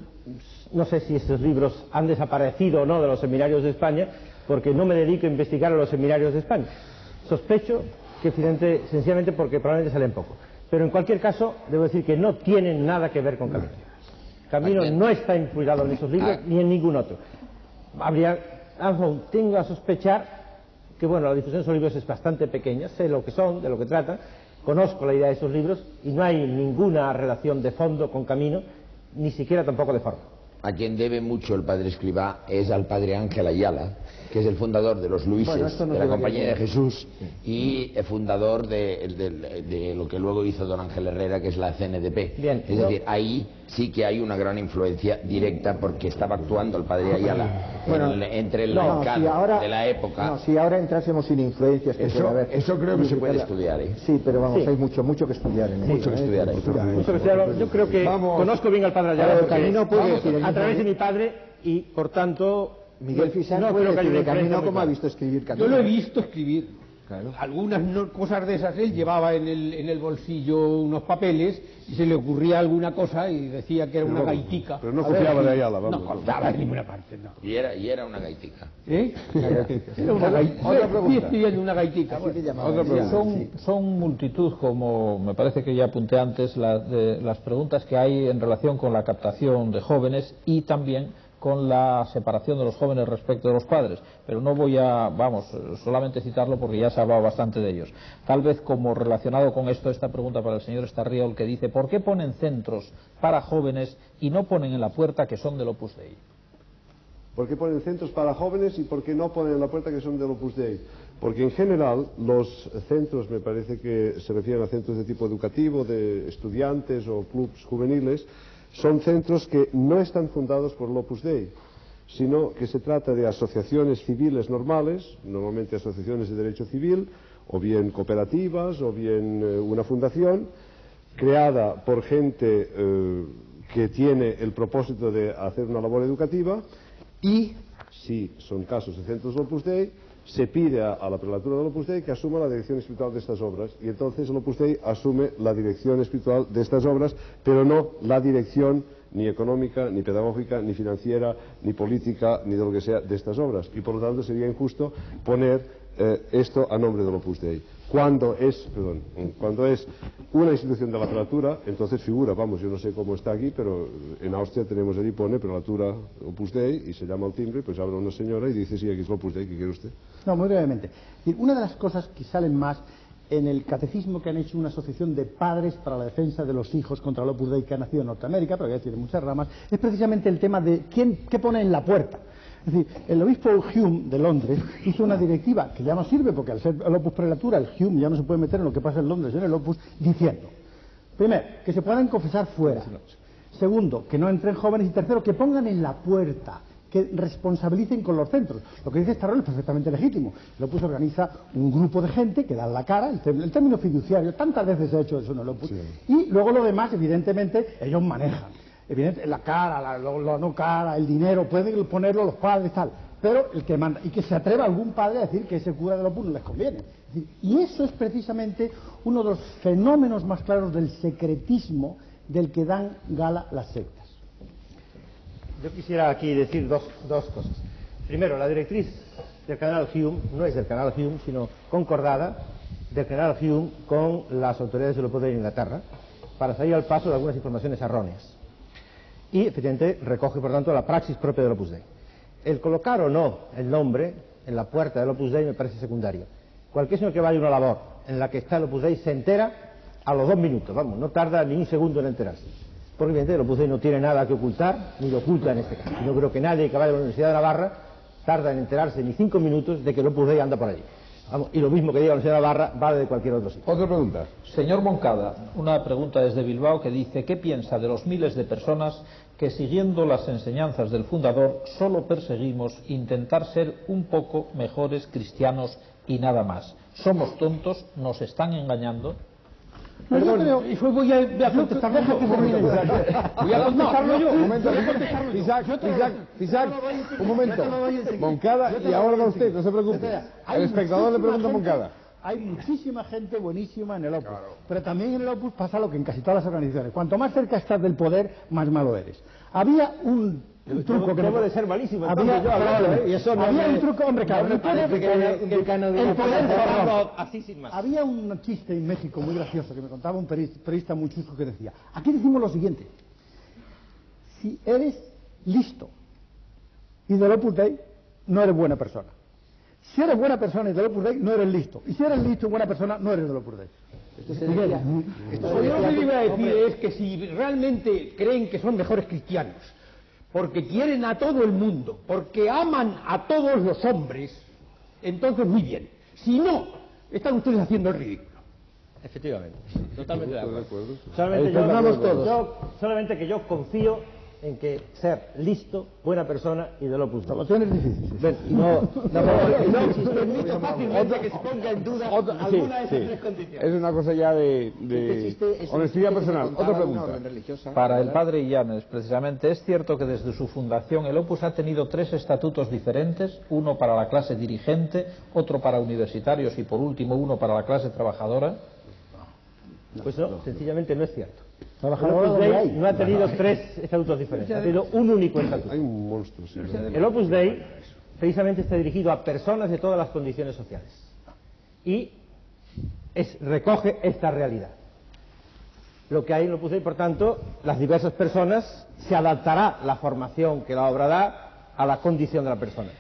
no sé si esos libros han desaparecido o no de los seminarios de España, porque no me dedico a investigar a los seminarios de España. Sospecho que sencillamente porque probablemente salen poco. Pero en cualquier caso, debo decir que no tienen nada que ver con Camino. Camino no está influido en esos libros ni en ningún otro. Tengo a sospechar que bueno, la difusión de esos libros es bastante pequeña, sé lo que son, de lo que tratan, conozco la idea de esos libros y no hay ninguna relación de fondo con Camino, ni siquiera tampoco de forma. A quien debe mucho el padre Escrivá es al padre Ángel Ayala, que es el fundador de los Luises, de la Compañía de Jesús, y el fundador de lo que luego hizo don Ángel Herrera, que es la CNDP. Bien, es decir, ahí sí que hay una gran influencia directa porque estaba actuando el padre Ayala entre el laicado de la época. No, si ahora entrásemos sin influencias que puede haber. Eso creo que se puede estudiar. Sí, pero vamos, hay mucho que estudiar en mucho que estudiar ahí. Yo creo que conozco bien al padre Ayala a través de mi padre y por tanto Miguel Fisán no creo que haya Camino como ha visto escribir Camino. Yo lo he visto escribir. Algunas cosas de esas él llevaba en el bolsillo unos papeles y se le ocurría alguna cosa y decía que era una gaitica. Pero no copiaba de Ayala, vamos. No copiaba de ninguna parte, no. Y era una gaitica. Era una gaitica. Otra pregunta. Una gaitica. Son multitud, como me parece que ya apunté antes, las preguntas que hay en relación con la captación de jóvenes y también con la separación de los jóvenes respecto de los padres, pero no voy a, solamente citarlo porque ya se ha hablado bastante de ellos. Tal vez como relacionado con esto, esta pregunta para el señor Estarriol, que dice, ¿por qué ponen centros para jóvenes y no ponen en la puerta que son del Opus Dei? ¿Por qué ponen centros para jóvenes y por qué no ponen en la puerta que son del Opus Dei? Porque en general los centros, me parece que se refieren a centros de tipo educativo, de estudiantes o clubs juveniles, son centros que no están fundados por el Opus Dei, sino que se trata de asociaciones civiles normales, normalmente asociaciones de derecho civil, o bien cooperativas, o bien una fundación, creada por gente que tiene el propósito de hacer una labor educativa, y, si son casos de centros del Opus Dei, se pide a la prelatura del Opus Dei que asuma la dirección espiritual de estas obras, y entonces el Opus Dei asume la dirección espiritual de estas obras, pero no la dirección ni económica, ni pedagógica, ni financiera, ni política, ni de lo que sea de estas obras, y por lo tanto sería injusto poner esto a nombre del Opus Dei. Cuando es una institución de la prelatura, entonces figura, yo no sé cómo está aquí, pero en Austria tenemos allí, pone prelatura Opus Dei, y se llama al timbre, pues habla una señora y dice, sí, aquí es el Opus Dei, ¿qué quiere usted? No, muy brevemente. Una de las cosas que salen más en el catecismo que han hecho una asociación de padres para la defensa de los hijos contra el Opus Dei que ha nacido en Norteamérica, pero ya tiene muchas ramas, es precisamente el tema de qué pone en la puerta. Es decir, el obispo Hume de Londres hizo una directiva que ya no sirve porque al ser el Opus prelatura, el Hume ya no se puede meter en lo que pasa en Londres en el Opus, diciendo, primero, que se puedan confesar fuera, segundo, que no entren jóvenes, y tercero, que pongan en la puerta, que responsabilicen con los centros. Lo que dice Estarriol es perfectamente legítimo. El Opus organiza un grupo de gente que dan la cara, el término fiduciario, tantas veces se ha hecho eso en el Opus, y luego lo demás, evidentemente, ellos manejan. La cara, la no cara, el dinero, pueden ponerlo los padres, tal, pero el que manda, y que se atreva algún padre a decir que ese cura del Opus no les conviene. Es decir, y eso es precisamente uno de los fenómenos más claros del secretismo del que dan gala las sectas. Yo quisiera aquí decir dos cosas. Primero, la directriz del canal Hume no es del canal Hume, sino concordada del canal Hume con las autoridades del Opus Dei de Inglaterra, para salir al paso de algunas informaciones erróneas. Y, efectivamente, recoge, por tanto, la praxis propia del Opus Dei. El colocar o no el nombre en la puerta del Opus Dei me parece secundario. Cualquier señor que vaya a una labor en la que está el Opus Dei se entera a los 2 minutos, no tarda ni un segundo en enterarse. Porque, evidentemente, el Opus Dei no tiene nada que ocultar, ni lo oculta en este caso. Yo creo que nadie que vaya a la Universidad de Navarra tarda en enterarse ni 5 minutos de que el Opus Dei anda por allí. Y lo mismo que diga la señora Navarra vale de cualquier otro sitio. Otra pregunta. Señor Moncada, una pregunta desde Bilbao que dice, ¿qué piensa de los miles de personas que, siguiendo las enseñanzas del fundador, solo perseguimos intentar ser un poco mejores cristianos y nada más? ¿Somos tontos? ¿Nos están engañando? No, yo creo, y voy a contestarlo yo. Voy a contestarlo yo. Un momento, Isaac, un momento. Moncada, y ahora va usted, no se preocupe. El espectador le pregunta a Moncada. Hay muchísima gente buenísima en el Opus, pero también en el Opus pasa lo que en casi todas las organizaciones. Cuanto más cerca estás del poder, más malo eres. Había un truco que debo de ser malísimo. Había un truco, hombre, claro. Había un chiste en México muy gracioso que me contaba un periodista muy chusco que decía, aquí decimos lo siguiente, si eres listo y del Opus Dei, no eres buena persona. Si eres buena persona y del Opus Dei, no eres listo. Y si eres listo y buena persona, no eres del Opus Dei. Yo lo que iba a decir es que si realmente creen que son mejores cristianos, porque quieren a todo el mundo, porque aman a todos los hombres, entonces muy bien. Si no, están ustedes haciendo el ridículo. Efectivamente, totalmente de acuerdo. Solamente que yo confío en que ser listo, buena persona y del Opus Dei. Soluciones difíciles. No existe fácilmente que se ponga en duda alguna de esas tres condiciones. Es una cosa ya de honestidad personal. Otra pregunta. Para el padre Illanes, precisamente, ¿es cierto que desde su fundación el Opus ha tenido 3 estatutos diferentes? Uno para la clase dirigente, otro para universitarios y por último uno para la clase trabajadora. Pues no, sencillamente no es cierto. El Opus Dei no ha tenido 3 estatutos diferentes, ha tenido un único estatuto. Hay un monstruo, sí. El Opus Dei precisamente está dirigido a personas de todas las condiciones sociales y recoge esta realidad. Lo que hay en el Opus Dei, por tanto, las diversas personas, se adaptará la formación que la obra da a la condición de la persona.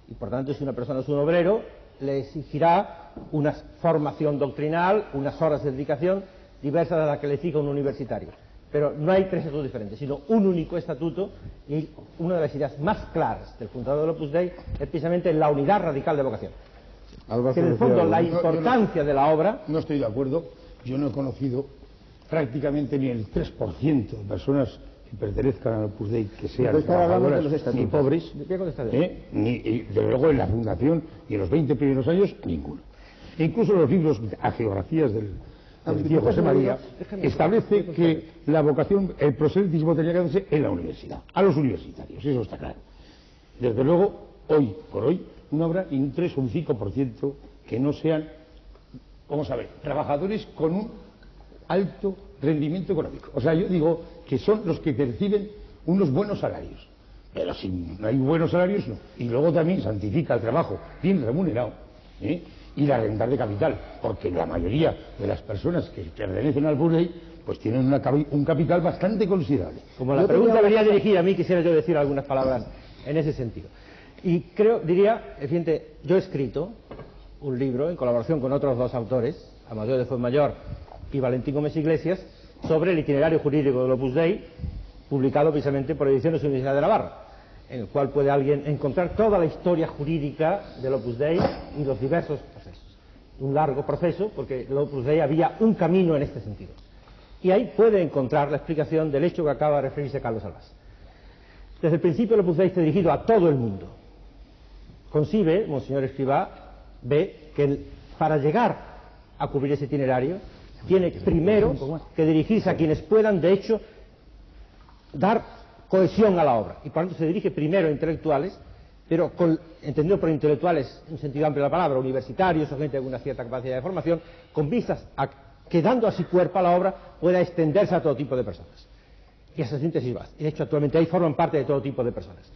Y por tanto, si una persona es un obrero, le exigirá una formación doctrinal, unas horas de dedicación diversas a las que le exige un universitario. Pero no hay 3 estatutos diferentes, sino un único estatuto, y una de las ideas más claras del fundador del Opus Dei es precisamente la unidad radical de vocación. Que en el fondo la importancia de la obra... No estoy de acuerdo. Yo no he conocido prácticamente ni el 3% de personas que pertenezcan al Opus Dei que sean trabajadoras ni pobres, ni desde luego en la fundación y en los 20 primeros años ninguno. E incluso los libros a geografías del tío José María establece que la vocación, el proselitismo tenía que hacerse en la universidad, a los universitarios, eso está claro. Desde luego, hoy por hoy, no habrá ni un 3 o un 5% que no sean, vamos a ver, trabajadores con un alto rendimiento económico. O sea, yo digo que son los que perciben unos buenos salarios. Pero si no hay buenos salarios, no. Y luego también santifica el trabajo bien remunerado, y la renta de capital, porque la mayoría de las personas que pertenecen al Opus Dei pues tienen un capital bastante considerable. Como la pregunta venía dirigida a mí, quisiera yo decir algunas palabras en ese sentido. Y diría, yo he escrito un libro en colaboración con otros 2 autores, Amadeo de Fuenmayor y Valentín Gómez Iglesias, sobre el itinerario jurídico del Opus Dei, publicado precisamente por Ediciones Universidad de Navarra, en el cual puede alguien encontrar toda la historia jurídica del Opus Dei y los diversos procesos. Un largo proceso, porque el Opus Dei había un camino en este sentido. Y ahí puede encontrar la explicación del hecho que acaba de referirse Carlos Albás. Desde el principio el Opus Dei está dirigido a todo el mundo. Concibe, Monseñor Escrivá, ve que para llegar a cubrir ese itinerario tiene primero que dirigirse a quienes puedan, de hecho, dar cohesión a la obra. Y por tanto se dirige primero a intelectuales, pero entendido por intelectuales en un sentido amplio de la palabra, universitarios o gente con una cierta capacidad de formación, con vistas a que, dando así cuerpo a la obra, pueda extenderse a todo tipo de personas. Y esa síntesis va. Y de hecho actualmente ahí forman parte de todo tipo de personas.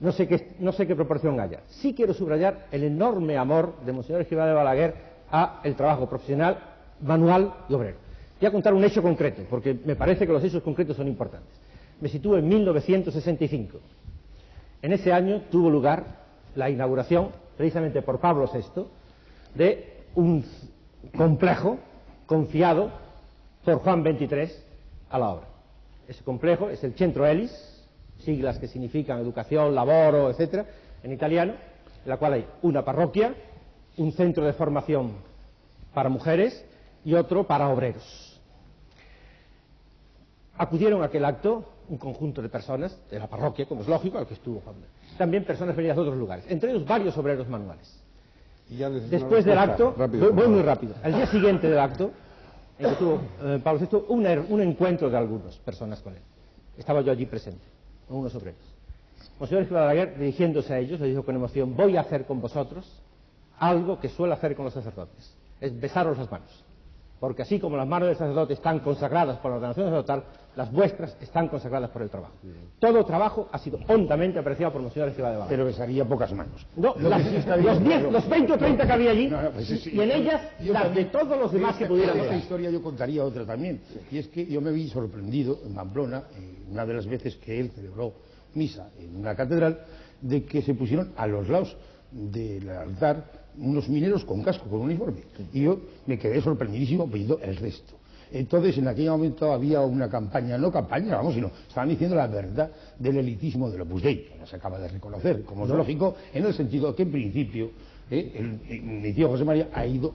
No sé qué proporción haya. Sí quiero subrayar el enorme amor de Monseñor Escrivá de Balaguer a el trabajo profesional, manual y obrero. Voy a contar un hecho concreto, porque me parece que los hechos concretos son importantes. Me sitúo en 1965. En ese año tuvo lugar la inauguración, precisamente por Pablo VI, de un complejo confiado por Juan XXIII a la obra. Ese complejo es el Centro Elis, siglas que significan educación, laboro, etcétera, en italiano, en la cual hay una parroquia, un centro de formación para mujeres y otro para obreros. Acudieron a aquel acto un conjunto de personas de la parroquia, como es lógico, al que estuvo Juan. También personas venidas de otros lugares, entre ellos varios obreros manuales. Después del acto, voy muy rápido, al día siguiente del acto, en que tuvo Pablo VI un encuentro de algunas personas con él. Estaba yo allí presente, con unos obreros. Monseñor Escrivá de Balaguer, dirigiéndose a ellos, le dijo con emoción: voy a hacer con vosotros algo que suele hacer con los sacerdotes, es besaros las manos. Porque así como las manos del sacerdote están consagradas por la ordenación sacerdotal, las vuestras están consagradas por el trabajo. Todo trabajo ha sido hondamente apreciado por Monseñor Escrivá de Balaguer. Pero besaría pocas manos. No, los 20 o 30 que había allí, y en ellas las de todos los demás que pudieran ver. Esta historia yo contaría otra también, y es que yo me vi sorprendido en Pamplona, una de las veces que él celebró misa en una catedral, de que se pusieron a los lados del altar unos mineros con casco, con uniforme, y yo me quedé sorprendidísimo viendo el resto. Entonces en aquel momento había una campaña, no campaña, vamos, sino estaban diciendo la verdad del elitismo del Opus Dei, que no se acaba de reconocer, como es lógico, en el sentido que en principio mi tío José María ha ido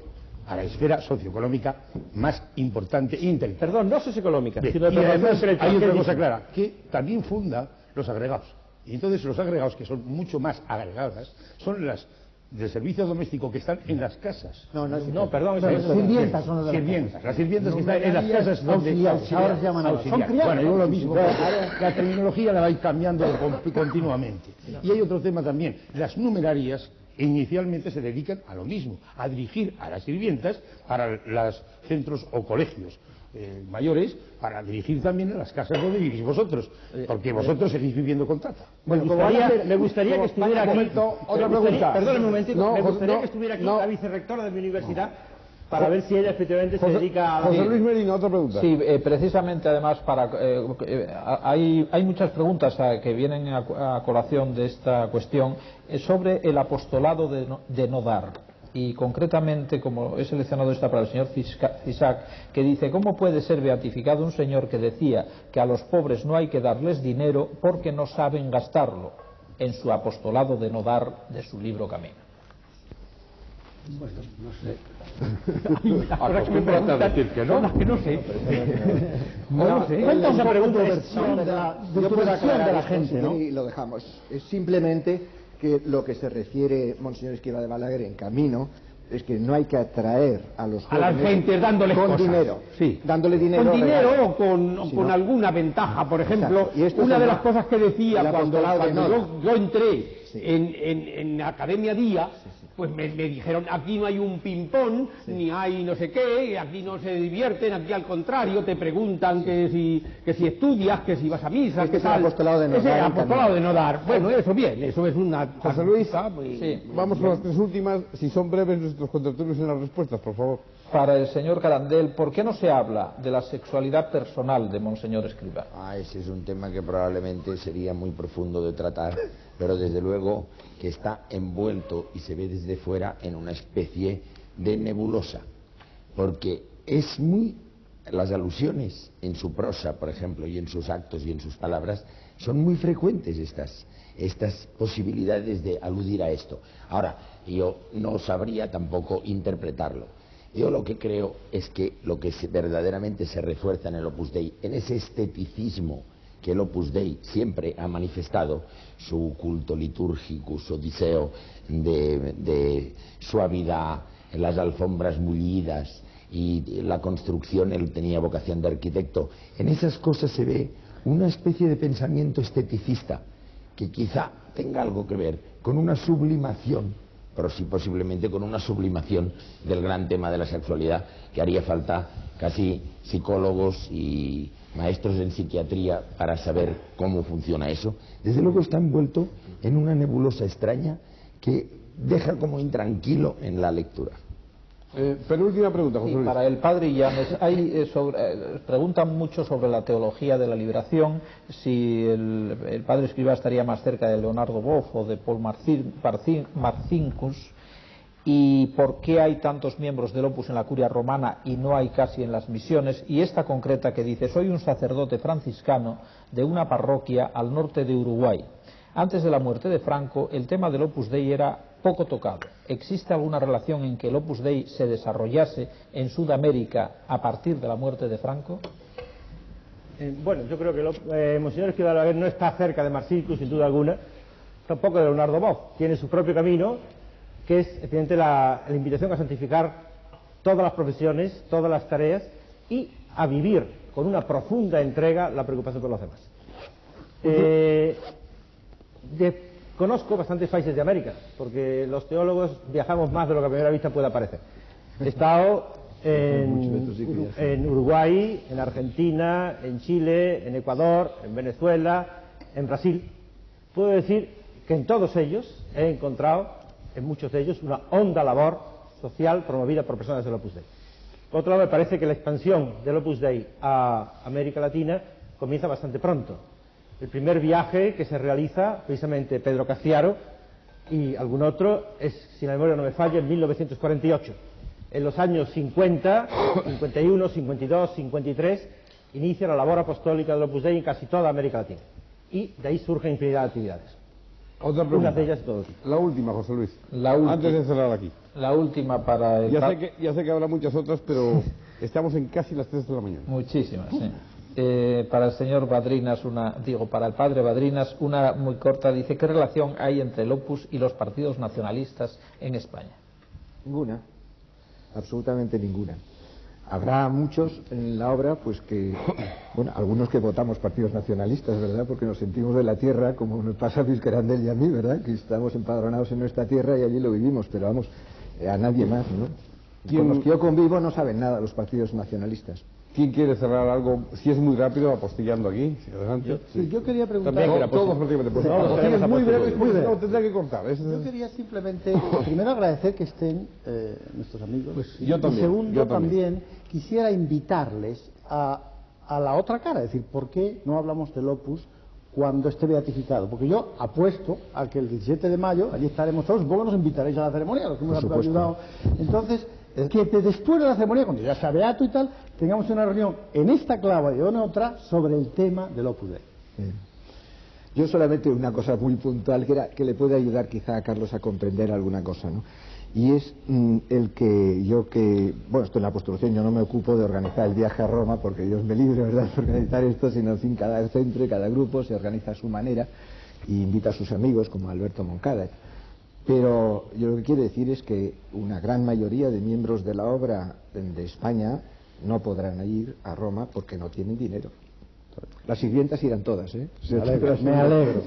a la esfera socioeconómica más importante e intelectual. Perdón, no socioeconómica, Bien, sino y además hay otra cosa dice? clara, que también funda los agregados. Y entonces los agregados, que son mucho más agregadas, son las del servicio doméstico que están en las casas. No, perdón, Las sirvientas son las de las sirvientas. Las sirvientas que están en las casas donde... Auxiliares, ahora se llaman auxiliares. son criadas. Bueno, digo lo mismo. La terminología la va a ir cambiando continuamente. Y hay otro tema también. Las numerarias inicialmente se dedican a lo mismo, a dirigir a las sirvientas para los centros o colegios mayores, para dirigir también a las casas donde vivís vosotros, porque vosotros seguís viviendo con trata. Bueno, me gustaría que estuviera aquí. Otra pregunta. Perdón un momentito. Me gustaría que estuviera aquí no. la vicerrectora de mi universidad para ver si ella efectivamente se dedica a... José Luis Merino, otra pregunta. Sí, precisamente además hay muchas preguntas que vienen a colación de esta cuestión sobre el apostolado de no dar. Y concretamente, como he seleccionado esta para el señor Cisac, que dice: ¿cómo puede ser beatificado un señor que decía que a los pobres no hay que darles dinero porque no saben gastarlo, en su apostolado de no dar de su libro Camino? Bueno, no sé. Acostúmbrate a decir que no. Las que no sé. No sé. Cuenta Esa un pregunta poco es de tu versión de la gente, ¿no? Y lo dejamos. Es simplemente que lo que se refiere Monseñor Esquiva de Balaguer en Camino es que no hay que atraer a los jóvenes a las gentes dándoles con cosas. dinero, Sí. dándole dinero, con dinero regalo. o con alguna ventaja. Por ejemplo, Y esto una es de el- las cosas que decía el cuando apostolado de Noda. yo entré en Academia Día, pues me dijeron: aquí no hay un ping-pong, ni hay no sé qué, aquí no se divierten, aquí al contrario te preguntan que si estudias, que si vas a misa, Este que es el tal. apostolado de no Ese dar en apostolado Camino. de no dar. Bueno, eso bien, eso es una... José Luis, Sí. vamos con las tres últimas. Si son breves nuestros contertulios en las respuestas, por favor. Para el señor Carandel, ¿por qué no se habla de la sexualidad personal de Monseñor Escrivá? Ese es un tema que probablemente sería muy profundo de tratar, pero desde luego que está envuelto y se ve desde fuera en una especie de nebulosa, porque es muy... Las alusiones en su prosa, por ejemplo, y en sus actos y en sus palabras, son muy frecuentes estas posibilidades de aludir a esto. Ahora, yo no sabría tampoco interpretarlo. Yo lo que creo es que lo que verdaderamente se refuerza en el Opus Dei, en ese esteticismo que el Opus Dei siempre ha manifestado, su culto litúrgico, su deseo de suavidad, las alfombras mullidas y la construcción, él tenía vocación de arquitecto, en esas cosas se ve una especie de pensamiento esteticista que quizá tenga algo que ver con una sublimación, pero sí posiblemente con una sublimación del gran tema de la sexualidad, que haría falta casi psicólogos y maestros en psiquiatría para saber cómo funciona eso. Desde luego está envuelto en una nebulosa extraña que deja como intranquilo en la lectura. Penúltima pregunta, José Sí, Luis. para el padre Llanes, preguntan mucho sobre la teología de la liberación, si el padre Escrivá estaría más cerca de Leonardo Boff o de Paul Marcinkus, y por qué hay tantos miembros del Opus en la curia romana y no hay casi en las misiones, y esta concreta que dice: soy un sacerdote franciscano de una parroquia al norte de Uruguay. Antes de la muerte de Franco, el tema del Opus Dei era poco tocado. ¿Existe alguna relación en que el Opus Dei se desarrollase en Sudamérica a partir de la muerte de Franco? Bueno, yo creo que Monseñor Esquiva de Balaguer no está cerca de Marcinkus, sin duda alguna, tampoco de Leonardo Boff. Tiene su propio camino, que es, evidentemente, la invitación a santificar todas las profesiones, todas las tareas, y a vivir con una profunda entrega la preocupación por los demás. Conozco bastantes países de América, porque los teólogos viajamos más de lo que a primera vista puede parecer. He estado en Uruguay, en Argentina, en Chile, en Ecuador, en Venezuela, en Brasil. Puedo decir que en todos ellos he encontrado, en muchos de ellos, una honda labor social promovida por personas del Opus Dei. Por otro lado, me parece que la expansión del Opus Dei a América Latina comienza bastante pronto. El primer viaje que se realiza, precisamente Pedro Castiaro y algún otro, es, si la memoria no me falla, en 1948. En los años 50, 51, 52, 53, inicia la labor apostólica del Opus Dei en casi toda América Latina. Y de ahí surgen infinidad de actividades. Otra pregunta. Una de ellas todo. La última, José Luis. La última. Antes de cerrar aquí. La última para el... Ya sé que habrá muchas otras, pero estamos en casi las 3 de la mañana. Muchísimas, sí. Para el señor Badrinas, para el padre Badrinas, una muy corta, dice, ¿qué relación hay entre el Opus y los partidos nacionalistas en España? Ninguna, absolutamente ninguna. Habrá muchos en la obra, pues que, bueno, algunos que votamos partidos nacionalistas, ¿verdad? Porque nos sentimos de la tierra, como nos pasa a Fiscarandel y a mí, ¿verdad? Que estamos empadronados en nuestra tierra y allí lo vivimos, pero vamos, a nadie más, ¿no? Con los que yo convivo no saben nada los partidos nacionalistas. ¿Quién quiere cerrar algo? Si es muy rápido, apostillando aquí. Adelante. Yo quería preguntar... Todos prácticamente. Pues, si es muy breve, no, tendrá que cortar. Yo quería simplemente, primero agradecer que estén nuestros amigos. Pues yo también. Y segundo, también quisiera invitarles a la otra cara. Es decir, ¿por qué no hablamos del Opus cuando esté beatificado? Porque yo apuesto a que el 17 de mayo, allí estaremos todos, supongo que nos invitaréis a la ceremonia, los que hemos ayudado. Entonces, que después de la ceremonia, cuando ya sea beato y tal, tengamos una reunión en esta clava y en otra sobre el tema del Opus Dei. Yo solamente una cosa muy puntual que le puede ayudar quizá a Carlos a comprender alguna cosa, ¿no? Y es el que bueno, esto en la postulación yo no me ocupo de organizar el viaje a Roma, porque Dios me libre, ¿verdad?, de organizar esto, sino en fin, cada centro y cada grupo se organiza a su manera y invita a sus amigos, como Alberto Moncada. Pero yo lo que quiero decir es que una gran mayoría de miembros de la obra de España no podrán ir a Roma porque no tienen dinero. Las sirvientas irán todas, ¿eh? Me alegro.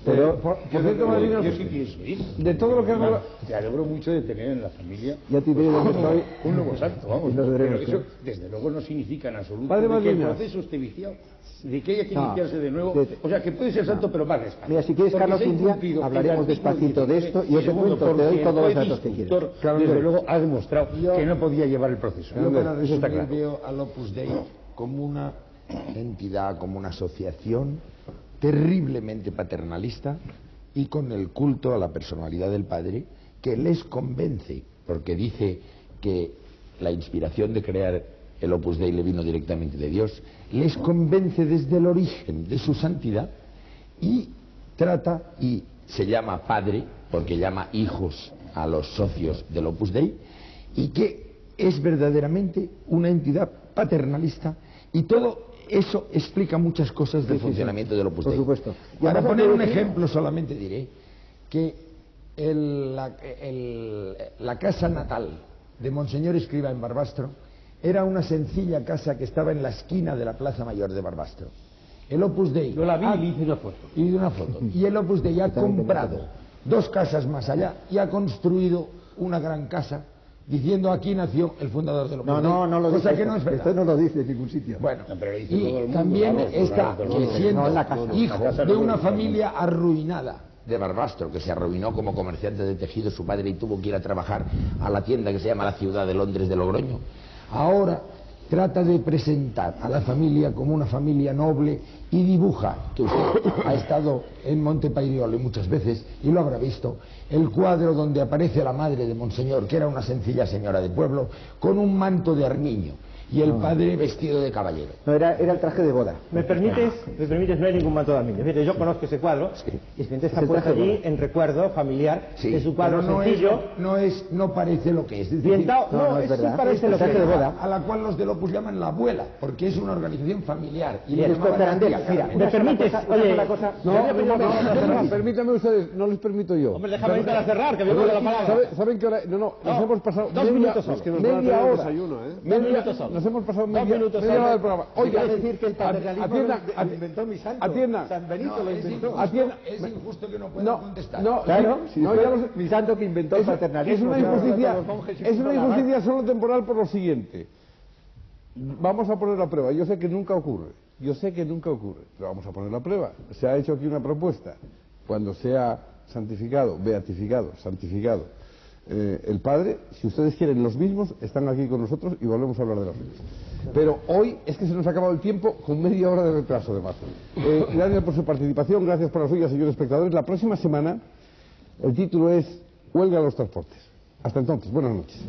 Pero, yo sí pienso ir. De todo lo que hago... Te alegro mucho de tener en la familia ya te diré dónde estoy. Un nuevo santo, vamos. Pero eso, desde luego, no significa en absoluto que el proceso esté viciado, de que haya que iniciarse de nuevo. O sea, que puede ser santo, pero más despacio. Mira, si quieres, Carlos, un día hablaremos despacito de esto y yo te cuento, te doy todos los datos que quieras. Desde luego, ha demostrado que no podía llevar el proceso. Yo para resumir veo al Opus Dei como una entidad, como una asociación terriblemente paternalista y con el culto a la personalidad del Padre, que les convence, porque dice que la inspiración de crear el Opus Dei le vino directamente de Dios, les convence desde el origen de su santidad y trata, y se llama Padre porque llama hijos a los socios del Opus Dei, y que es verdaderamente una entidad paternalista, y todo eso explica muchas cosas del funcionamiento del Opus Dei. Por supuesto. Para poner un ejemplo solamente diré que la casa natal de Monseñor Escrivá en Barbastro era una sencilla casa que estaba en la esquina de la Plaza Mayor de Barbastro. El Opus Dei... Yo la vi y le hice una foto. Y el Opus Dei ha comprado 2 casas más allá y ha construido una gran casa diciendo aquí nació el fundador del Opus Dei. No lo dice. Cosa que no es verdad. Esto no lo dice en ningún sitio. Bueno, y también está siendo hijo de una familia arruinada de Barbastro, que se arruinó como comerciante de tejido su padre y tuvo que ir a trabajar a la tienda que se llama la Ciudad de Londres de Logroño. Ahora trata de presentar a la familia como una familia noble y dibuja, que usted ha estado en Monte Pairioli muchas veces y lo habrá visto, el cuadro donde aparece la madre de Monseñor, que era una sencilla señora de pueblo, con un manto de armiño, y el padre vestido de caballero. No, era el traje de boda. ¿Me permites? No hay ningún manto de armiño. Fíjate, yo conozco ese cuadro, y está puesto allí en recuerdo familiar de su cuadro sencillo. No parece lo que es. No, es verdad. Parece lo que es, a la cual los del Opus llaman la abuela, porque es una organización familiar. Y mira, ¿me permites? Oye, permítame ustedes, no les permito yo. Hombre, déjame ir para cerrar, que me voy a la palabra. ¿Saben qué hora? No, nos hemos pasado 2 minutos solo. Media hora. 2 minutos solo. Nos hemos pasado media hora del programa. Oiga, decir que el paternalismo lo inventó mi santo. Atienda. San Benito lo inventó. Es injusto que no pueda contestar. Claro, mi santo que inventó el paternalismo. Es una injusticia solo temporal por lo siguiente. Vamos a poner la prueba. Yo sé que nunca ocurre, pero vamos a poner la prueba. Se ha hecho aquí una propuesta. Cuando sea santificado, beatificado, santificado el Padre, si ustedes quieren los mismos, están aquí con nosotros y volvemos a hablar de los mismos. Pero hoy es que se nos ha acabado el tiempo con media hora de retraso, además. Gracias por su participación, gracias por la suya, señores espectadores. La próxima semana el título es Huelga a los transportes. Hasta entonces, buenas noches.